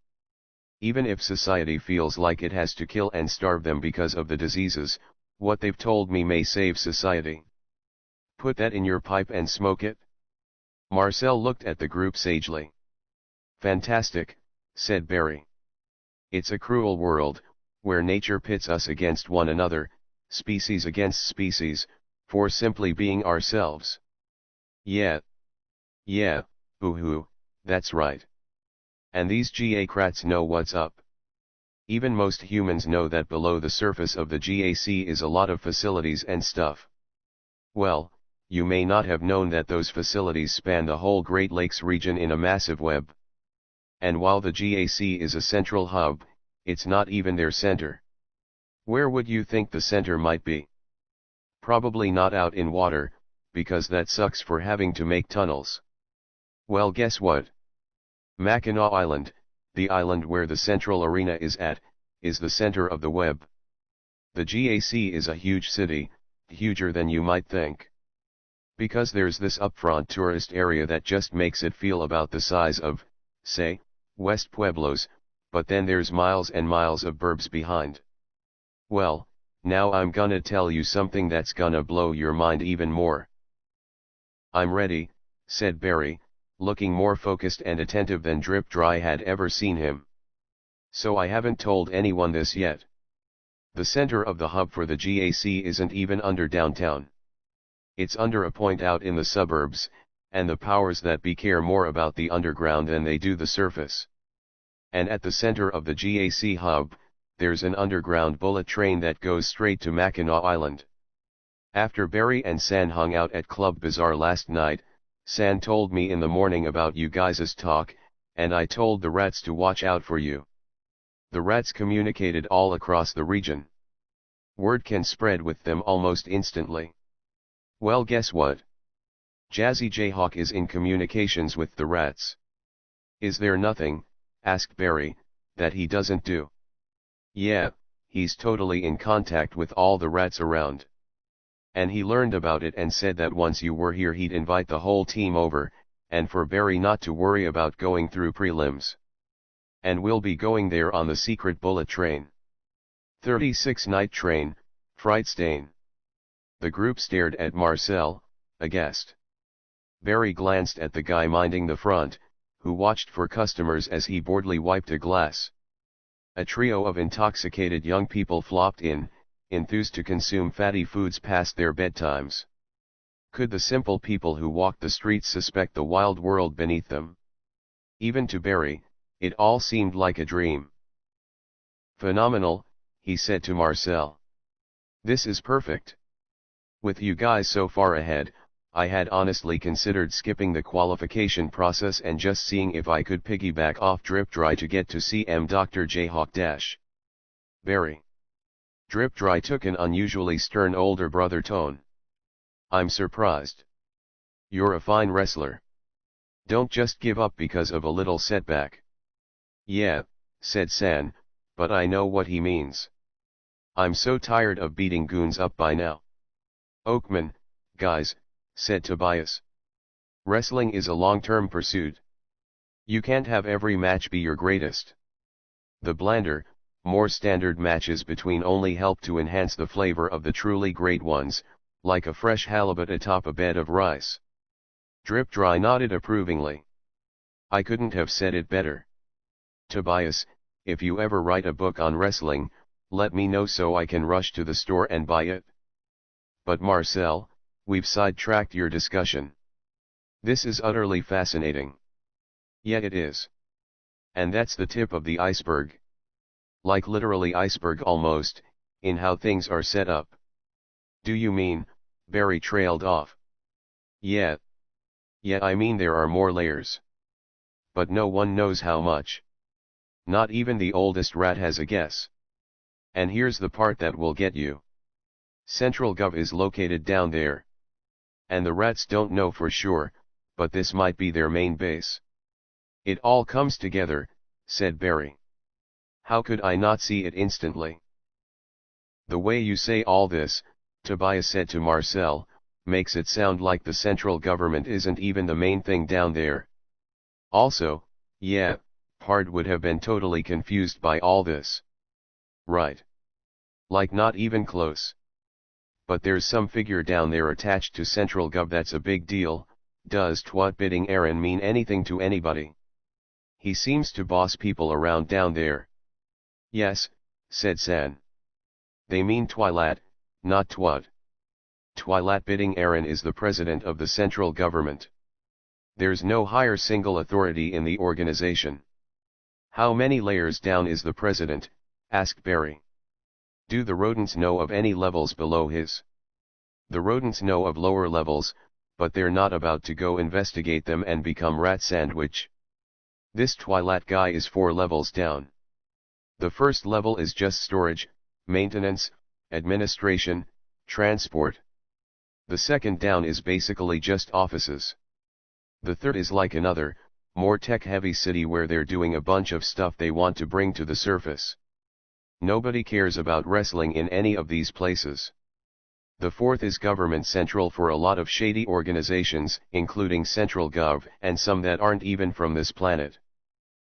Even if society feels like it has to kill and starve them because of the diseases, what they've told me may save society. Put that in your pipe and smoke it. Marcel looked at the group sagely. Fantastic, said Barry. It's a cruel world, where nature pits us against one another, species against species, for simply being ourselves. Yeah, ooh, that's right. And these GA-crats know what's up. Even most humans know that below the surface of the GAC is a lot of facilities and stuff. Well, you may not have known that those facilities span the whole Great Lakes region in a massive web. And while the GAC is a central hub, it's not even their center. Where would you think the center might be? Probably not out in water, because that sucks for having to make tunnels. Well, guess what? Mackinac Island, the island where the central arena is at, is the center of the web. The GAC is a huge city, huger than you might think. Because there's this upfront tourist area that just makes it feel about the size of, say, West Pueblos, but then there's miles and miles of burbs behind. Well, now I'm gonna tell you something that's gonna blow your mind even more. I'm ready, said Barry, looking more focused and attentive than Drip Dry had ever seen him. So I haven't told anyone this yet. The center of the hub for the GAC isn't even under downtown. It's under a point out in the suburbs, and the powers that be care more about the underground than they do the surface. And at the center of the GAC hub, there's an underground bullet train that goes straight to Mackinac Island. After Barry and San hung out at Club Bazaar last night, San told me in the morning about you guys' talk, and I told the rats to watch out for you. The rats communicated all across the region. Word can spread with them almost instantly. Well, guess what? Jazzy Jayhawk is in communications with the rats. Is there nothing, asked Barry, that he doesn't do? Yeah, he's totally in contact with all the rats around. And he learned about it and said that once you were here he'd invite the whole team over, and for Barry not to worry about going through prelims. And we'll be going there on the secret bullet train. 36 night train, Fright stain. The group stared at Marcel, aghast. Barry glanced at the guy minding the front, who watched for customers as he boredly wiped a glass. A trio of intoxicated young people flopped in, enthused to consume fatty foods past their bedtimes. Could the simple people who walked the streets suspect the wild world beneath them? Even to Barry, it all seemed like a dream. "Phenomenal," he said to Marcel. "This is perfect. With you guys so far ahead, I had honestly considered skipping the qualification process and just seeing if I could piggyback off Drip Dry to get to CM Dr. Jayhawk dash. Barry." Drip Dry took an unusually stern older brother tone. "I'm surprised. You're a fine wrestler. Don't just give up because of a little setback." "Yeah," said San, "but I know what he means. I'm so tired of beating goons up by now." "Oakman, guys," said Tobias. "Wrestling is a long-term pursuit. You can't have every match be your greatest. The blander, more standard matches between only help to enhance the flavor of the truly great ones, like a fresh halibut atop a bed of rice." Drip Dry nodded approvingly. "I couldn't have said it better. Tobias, if you ever write a book on wrestling, let me know so I can rush to the store and buy it." "But Marcel, we've sidetracked your discussion. This is utterly fascinating." "Yeah, it is. And that's the tip of the iceberg. Like literally iceberg almost, in how things are set up." "Do you mean?" Barry trailed off. Yeah, I mean there are more layers. But no one knows how much. Not even the oldest rat has a guess. And here's the part that will get you. Central Gov is located down there. And the rats don't know for sure, but this might be their main base." "It all comes together," said Barry. "How could I not see it instantly?" "The way you say all this," Tobias said to Marcel, "makes it sound like the central government isn't even the main thing down there. Also, yeah, Pard would have been totally confused by all this." "Right. Like not even close. But there's some figure down there attached to Central Gov that's a big deal. Does twat bidding Aaron mean anything to anybody? He seems to boss people around down there." "Yes," said San. "They mean Twilat, not twat. Twilat bidding Aaron is the president of the central government. There's no higher single authority in the organization." "How many layers down is the president?" asked Barry. "Do the rodents know of any levels below his?" "The rodents know of lower levels, but they're not about to go investigate them and become rat sandwich. This Twilat guy is 4 levels down. The first level is just storage, maintenance, administration, transport. The second down is basically just offices. The third is like another, more tech-heavy city where they're doing a bunch of stuff they want to bring to the surface. Nobody cares about wrestling in any of these places. The fourth is government central for a lot of shady organizations, including Central Gov and some that aren't even from this planet.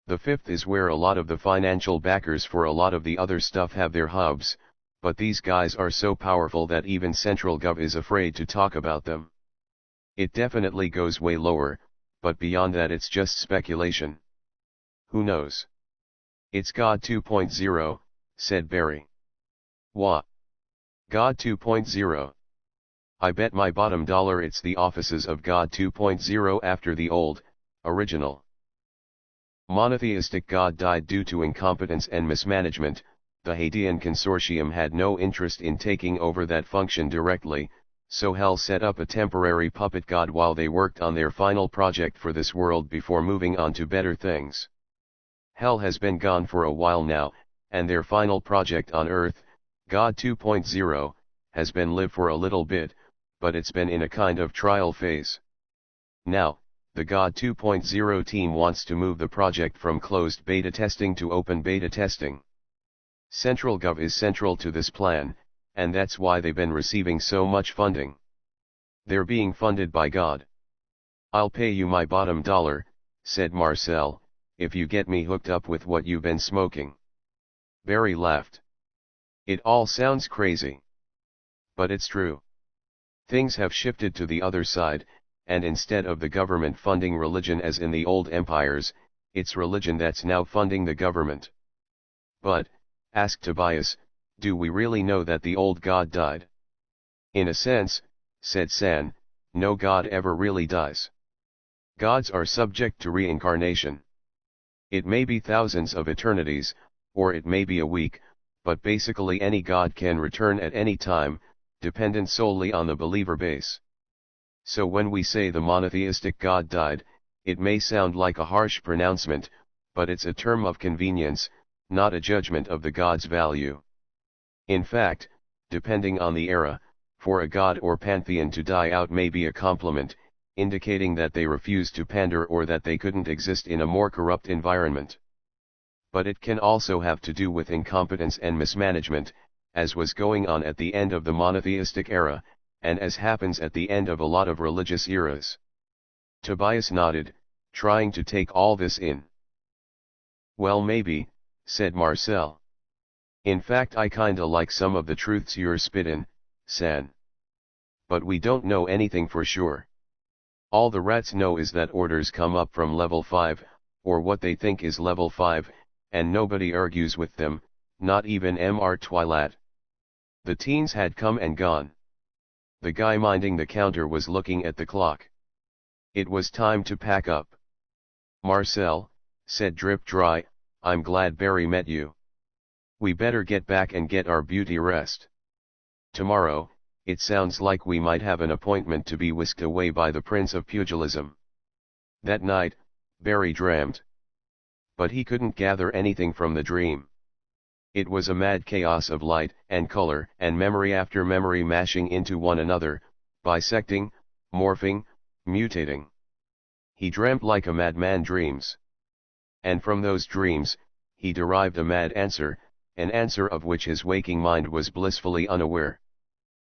The fifth is where a lot of the financial backers for a lot of the other stuff have their hubs, but these guys are so powerful that even Central Gov is afraid to talk about them. It definitely goes way lower, but beyond that it's just speculation. Who knows? It's God 2.0, said Barry. What? God 2.0? I bet my bottom dollar it's the offices of God 2.0 after the old, original monotheistic God died due to incompetence and mismanagement. The Hadean Consortium had no interest in taking over that function directly, so Hell set up a temporary puppet god while they worked on their final project for this world before moving on to better things. Hell has been gone for a while now, and their final project on Earth, God 2.0, has been live for a little bit, but it's been in a kind of trial phase. Now, the God 2.0 team wants to move the project from closed beta testing to open beta testing. Central Gov is central to this plan, and that's why they've been receiving so much funding. They're being funded by God. I'll pay you my bottom dollar, said Marcel, if you get me hooked up with what you've been smoking. Barry laughed. It all sounds crazy. But it's true. Things have shifted to the other side, and instead of the government funding religion as in the old empires, it's religion that's now funding the government. But, asked Tobias, do we really know that the old god died? In a sense, said San, no god ever really dies. Gods are subject to reincarnation. It may be thousands of eternities, or it may be a week, but basically any god can return at any time, dependent solely on the believer base. So when we say the monotheistic God died, it may sound like a harsh pronouncement, but it's a term of convenience, not a judgment of the God's value. In fact, depending on the era, for a god or pantheon to die out may be a compliment, indicating that they refuse to pander or that they couldn't exist in a more corrupt environment. But it can also have to do with incompetence and mismanagement, as was going on at the end of the monotheistic era, and as happens at the end of a lot of religious eras. Tobias nodded, trying to take all this in. Well, maybe, said Marcel. In fact, I kinda like some of the truths you're spittin', San. But we don't know anything for sure. All the rats know is that orders come up from level 5, or what they think is level 5, and nobody argues with them, not even Mr. Twilat. The teens had come and gone. The guy minding the counter was looking at the clock. It was time to pack up. Marcel, said Drip Dry, I'm glad Barry met you. We better get back and get our beauty rest. Tomorrow, it sounds like we might have an appointment to be whisked away by the Prince of Pugilism. That night, Barry dreamt. But he couldn't gather anything from the dream. It was a mad chaos of light and color and memory after memory mashing into one another, bisecting, morphing, mutating. He dreamt like a madman dreams. And from those dreams, he derived a mad answer, an answer of which his waking mind was blissfully unaware.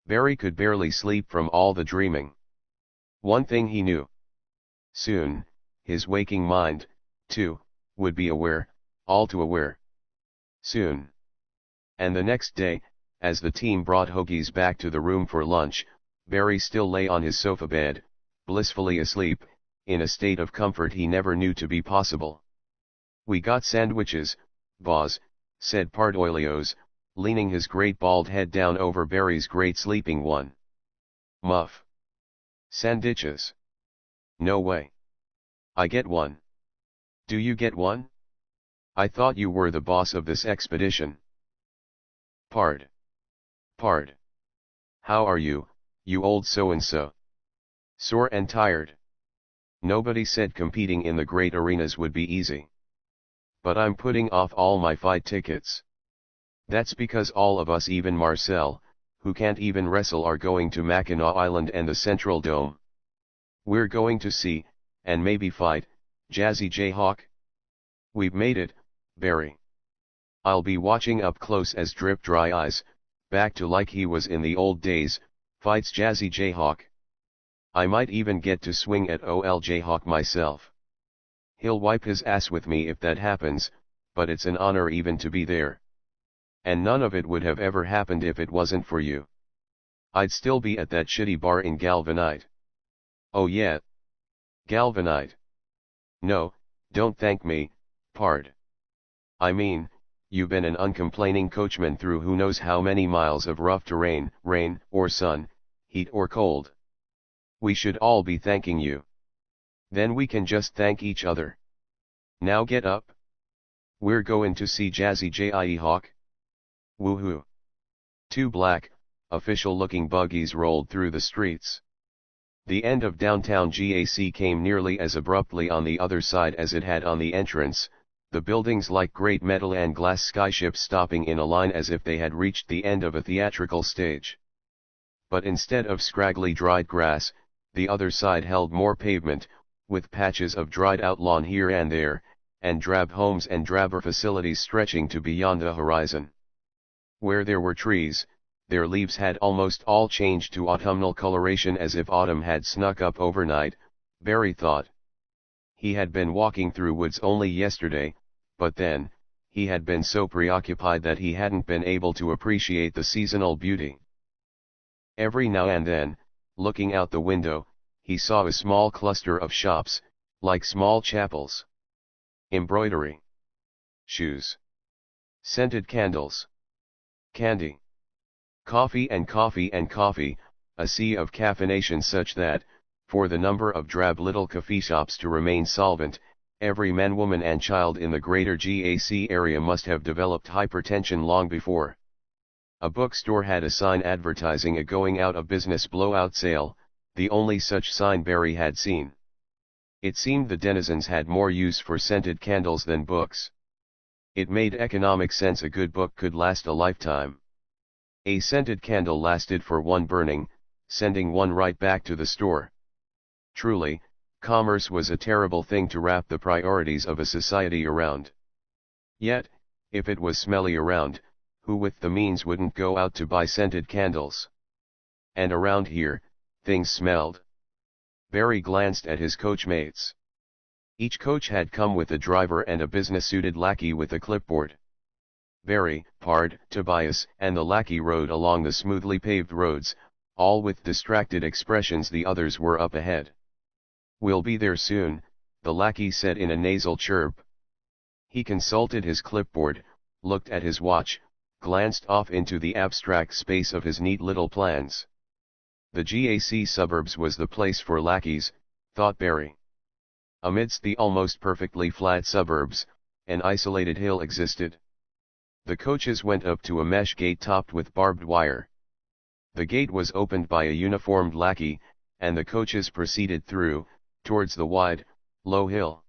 Barry could barely sleep from all the dreaming. One thing he knew. Soon, his waking mind, too, would be aware, all too aware. Soon. And the next day, as the team brought hoagies back to the room for lunch, Barry still lay on his sofa bed, blissfully asleep, in a state of comfort he never knew to be possible. We got sandwiches, boss, said Pardoilios, leaning his great bald head down over Barry's great sleeping one. Muff. Sandwiches. No way. I get one. Do you get one? I thought you were the boss of this expedition. Pard. How are you, you old so-and-so? Sore and tired. Nobody said competing in the great arenas would be easy. But I'm putting off all my fight tickets. That's because all of us, even Marcel, who can't even wrestle, are going to Mackinac Island and the Central Dome. We're going to see, and maybe fight, Jazzy Jayhawk. We've made it, Barry. I'll be watching up close as Drip Dry Eyes, back to like he was in the old days, fights Jazzy Jayhawk. I might even get to swing at ol Jayhawk myself. He'll wipe his ass with me if that happens, but it's an honor even to be there. And none of it would have ever happened if it wasn't for you. I'd still be at that shitty bar in Galvanite. Oh yeah. Galvanite. No, don't thank me, Pard. I mean, you've been an uncomplaining coachman through who knows how many miles of rough terrain, rain or sun, heat or cold. We should all be thanking you. Then we can just thank each other. Now get up. We're going to see Jazzy Jayhawk. Woohoo. Two black, official-looking buggies rolled through the streets. The end of downtown GAC came nearly as abruptly on the other side as it had on the entrance, the buildings like great metal and glass skyships stopping in a line as if they had reached the end of a theatrical stage. But instead of scraggly dried grass, the other side held more pavement, with patches of dried-out lawn here and there, and drab homes and drabber facilities stretching to beyond the horizon. Where there were trees, their leaves had almost all changed to autumnal coloration as if autumn had snuck up overnight, Barry thought. He had been walking through woods only yesterday, but then, he had been so preoccupied that he hadn't been able to appreciate the seasonal beauty. Every now and then, looking out the window, he saw a small cluster of shops, like small chapels. Embroidery. Shoes. Scented candles. Candy. Coffee and coffee and coffee, a sea of caffeination such that, for the number of drab little coffee shops to remain solvent, Every man, woman and child in the greater GAC area must have developed hypertension long before. A bookstore had a sign advertising a going out of business blowout sale, the only such sign Barry had seen. It seemed the denizens had more use for scented candles than books. It made economic sense. A good book could last a lifetime. A scented candle lasted for one burning, sending one right back to the store. Truly, commerce was a terrible thing to wrap the priorities of a society around. Yet, if it was smelly around, who with the means wouldn't go out to buy scented candles? And around here, things smelled. Barry glanced at his coachmates. Each coach had come with a driver and a business-suited lackey with a clipboard. Barry, Pard, Tobias, and the lackey rode along the smoothly paved roads, all with distracted expressions. The others were up ahead. "We'll be there soon," the lackey said in a nasal chirp. He consulted his clipboard, looked at his watch, glanced off into the abstract space of his neat little plans. The GAC suburbs was the place for lackeys, thought Barry. Amidst the almost perfectly flat suburbs, an isolated hill existed. The coaches went up to a mesh gate topped with barbed wire. The gate was opened by a uniformed lackey, and the coaches proceeded through, towards the wide, low hill.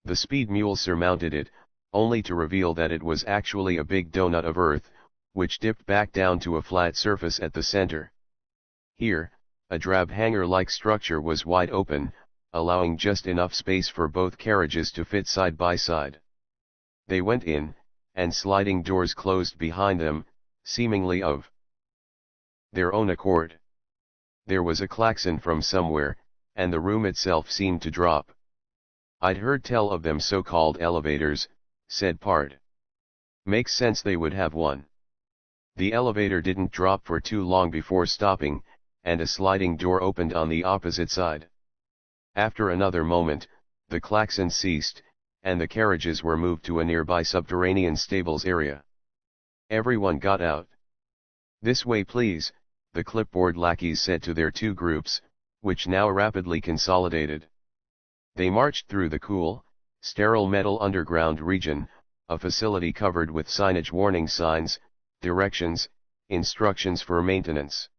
The speed mule surmounted it, only to reveal that it was actually a big donut of earth, which dipped back down to a flat surface at the center. Here, a drab hangar-like structure was wide open, allowing just enough space for both carriages to fit side by side. They went in, and sliding doors closed behind them, seemingly of their own accord. There was a klaxon from somewhere, and the room itself seemed to drop. "I'd heard tell of them so-called elevators," said Pard. "Makes sense they would have one." The elevator didn't drop for too long before stopping, and a sliding door opened on the opposite side. After another moment, the klaxon ceased, and the carriages were moved to a nearby subterranean stables area. Everyone got out. "This way please," the clipboard lackeys said to their two groups, which now rapidly consolidated. They marched through the cool, sterile metal underground region, a facility covered with signage, warning signs, directions, instructions for maintenance.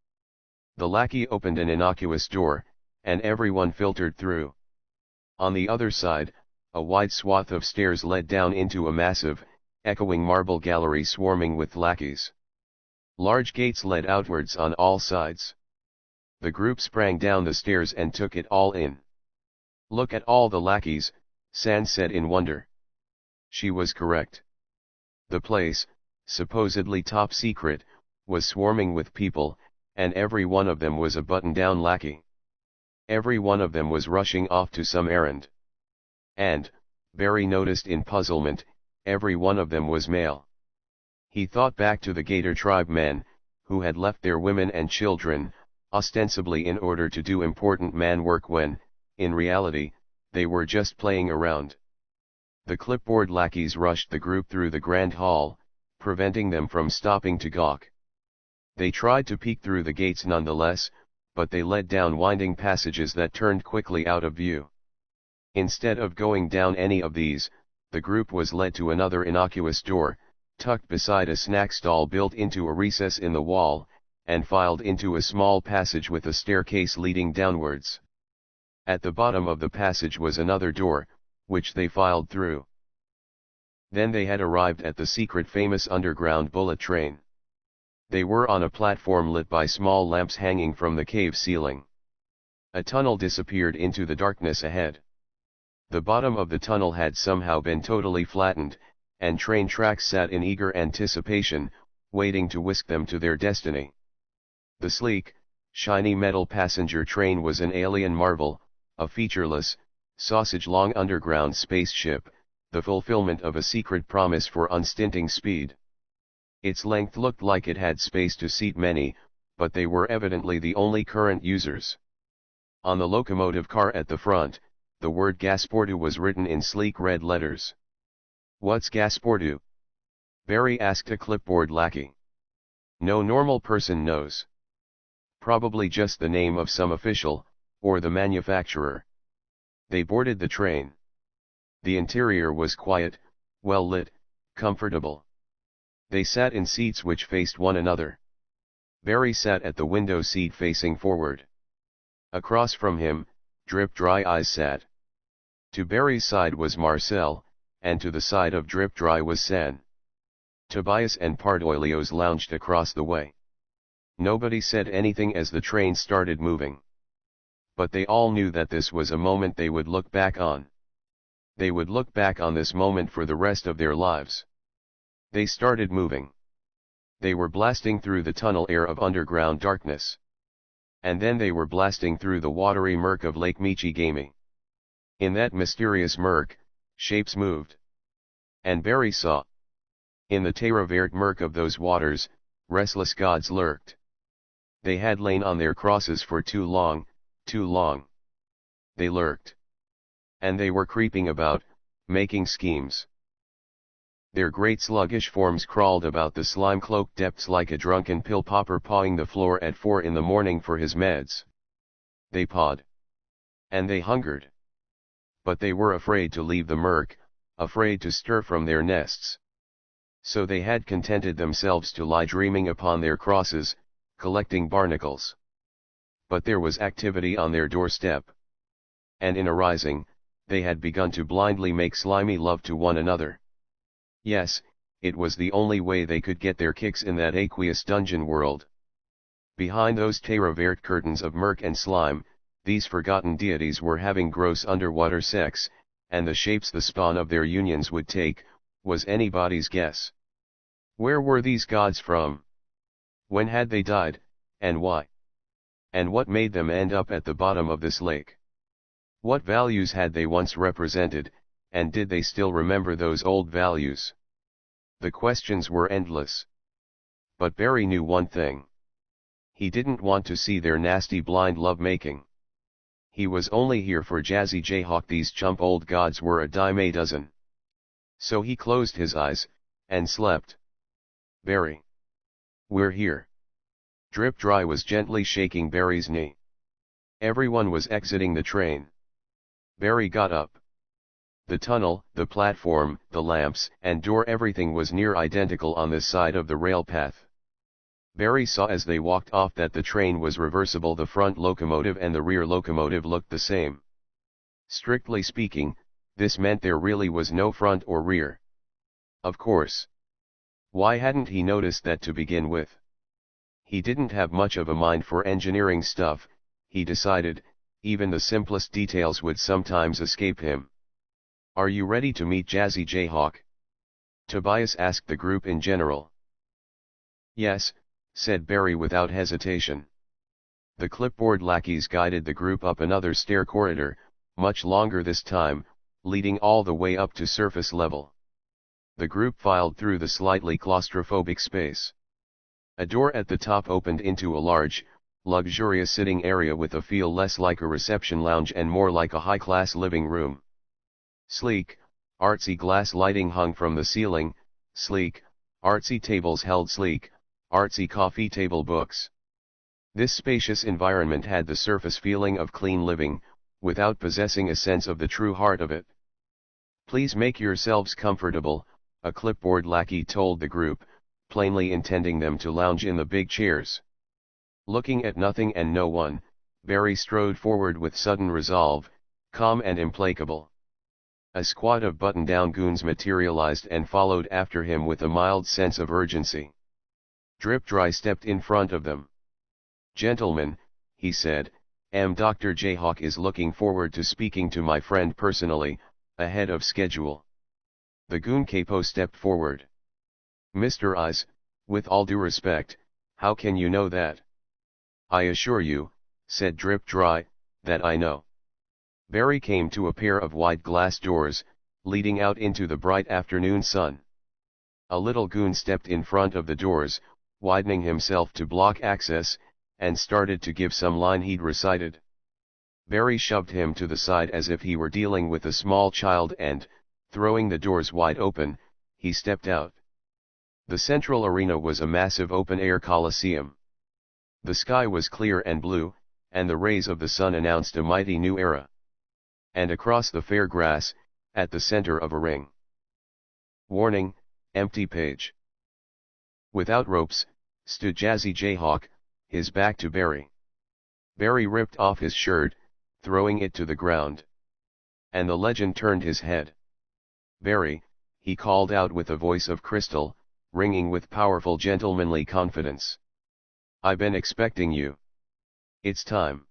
The lackey opened an innocuous door, and everyone filtered through. On the other side, a wide swath of stairs led down into a massive, echoing marble gallery swarming with lackeys. Large gates led outwards on all sides. The group sprang down the stairs and took it all in. "Look at all the lackeys," San said in wonder. She was correct. The place, supposedly top secret, was swarming with people, and every one of them was a button-down lackey. Every one of them was rushing off to some errand. And, Barry noticed in puzzlement, every one of them was male. He thought back to the Gator tribe men, who had left their women and children, ostensibly in order to do important man work when, in reality, they were just playing around. The clipboard lackeys rushed the group through the grand hall, preventing them from stopping to gawk. They tried to peek through the gates nonetheless, but they led down winding passages that turned quickly out of view. Instead of going down any of these, the group was led to another innocuous door, tucked beside a snack stall built into a recess in the wall, and filed into a small passage with a staircase leading downwards. At the bottom of the passage was another door, which they filed through. Then they had arrived at the secret famous underground bullet train. They were on a platform lit by small lamps hanging from the cave ceiling. A tunnel disappeared into the darkness ahead. The bottom of the tunnel had somehow been totally flattened, and train tracks sat in eager anticipation, waiting to whisk them to their destiny. The sleek, shiny metal passenger train was an alien marvel, a featureless, sausage-long underground spaceship, the fulfillment of a secret promise for unstinting speed. Its length looked like it had space to seat many, but they were evidently the only current users. On the locomotive car at the front, the word Gasportu was written in sleek red letters. "What's Gasportu?" Barry asked a clipboard lackey. "No normal person knows. Probably just the name of some official, or the manufacturer." They boarded the train. The interior was quiet, well lit, comfortable. They sat in seats which faced one another. Barry sat at the window seat facing forward. Across from him, Drip Dry Eyes sat. To Barry's side was Marcel, and to the side of Drip Dry was San. Tobias and Pardoilios lounged across the way. Nobody said anything as the train started moving. But they all knew that this was a moment they would look back on. They would look back on this moment for the rest of their lives. They started moving. They were blasting through the tunnel air of underground darkness. And then they were blasting through the watery murk of Lake Michigami. In that mysterious murk, shapes moved. And Barry saw. In the terra-verte murk of those waters, restless gods lurked. They had lain on their crosses for too long, too long. They lurked. And they were creeping about, making schemes. Their great sluggish forms crawled about the slime-cloaked depths like a drunken pill-popper pawing the floor at 4 in the morning for his meds. They pawed. And they hungered. But they were afraid to leave the murk, afraid to stir from their nests. So they had contented themselves to lie dreaming upon their crosses, collecting barnacles. But there was activity on their doorstep. And in arising, they had begun to blindly make slimy love to one another. Yes, it was the only way they could get their kicks in that aqueous dungeon world. Behind those terra-verte curtains of murk and slime, these forgotten deities were having gross underwater sex, and the shapes the spawn of their unions would take, was anybody's guess. Where were these gods from? When had they died, and why? And what made them end up at the bottom of this lake? What values had they once represented, and did they still remember those old values? The questions were endless. But Barry knew one thing. He didn't want to see their nasty blind love-making. He was only here for Jazzy Jayhawk. These chump old gods were a dime a dozen. So he closed his eyes, and slept. Barry. We're here. Drip Dry was gently shaking Barry's knee. Everyone was exiting the train. Barry got up. The tunnel, the platform, the lamps, and door, everything was near identical on this side of the rail path. Barry saw as they walked off that the train was reversible. The front locomotive and the rear locomotive looked the same. Strictly speaking, this meant there really was no front or rear. Of course. Why hadn't he noticed that to begin with? He didn't have much of a mind for engineering stuff, he decided. Even the simplest details would sometimes escape him. Are you ready to meet Jazzy Jayhawk? Tobias asked the group in general. Yes, said Barry without hesitation. The clipboard lackeys guided the group up another stair corridor, much longer this time, leading all the way up to surface level. The group filed through the slightly claustrophobic space. A door at the top opened into a large, luxurious sitting area with a feel less like a reception lounge and more like a high-class living room. Sleek, artsy glass lighting hung from the ceiling, sleek, artsy tables held sleek, artsy coffee table books. This spacious environment had the surface feeling of clean living, without possessing a sense of the true heart of it. Please make yourselves comfortable, a clipboard lackey told the group, plainly intending them to lounge in the big chairs. Looking at nothing and no one, Barry strode forward with sudden resolve, calm and implacable. A squad of button-down goons materialized and followed after him with a mild sense of urgency. Drip Dry stepped in front of them. Gentlemen, he said, Dr. Jayhawk is looking forward to speaking to my friend personally, ahead of schedule. The goon capo stepped forward. Mr. Eyes, with all due respect, how can you know that? I assure you, said Drip Dry, that I know. Barry came to a pair of wide glass doors, leading out into the bright afternoon sun. A little goon stepped in front of the doors, widening himself to block access, and started to give some line he'd recited. Barry shoved him to the side as if he were dealing with a small child and, throwing the doors wide open, he stepped out. The central arena was a massive open-air coliseum. The sky was clear and blue, and the rays of the sun announced a mighty new era. And across the fair grass, at the center of a ring. Warning, empty page. Without ropes, stood Jazzy Jayhawk, his back to Barry. Barry ripped off his shirt, throwing it to the ground. And the legend turned his head. "Barry," he called out with a voice of crystal, ringing with powerful gentlemanly confidence. "I been expecting you. It's time."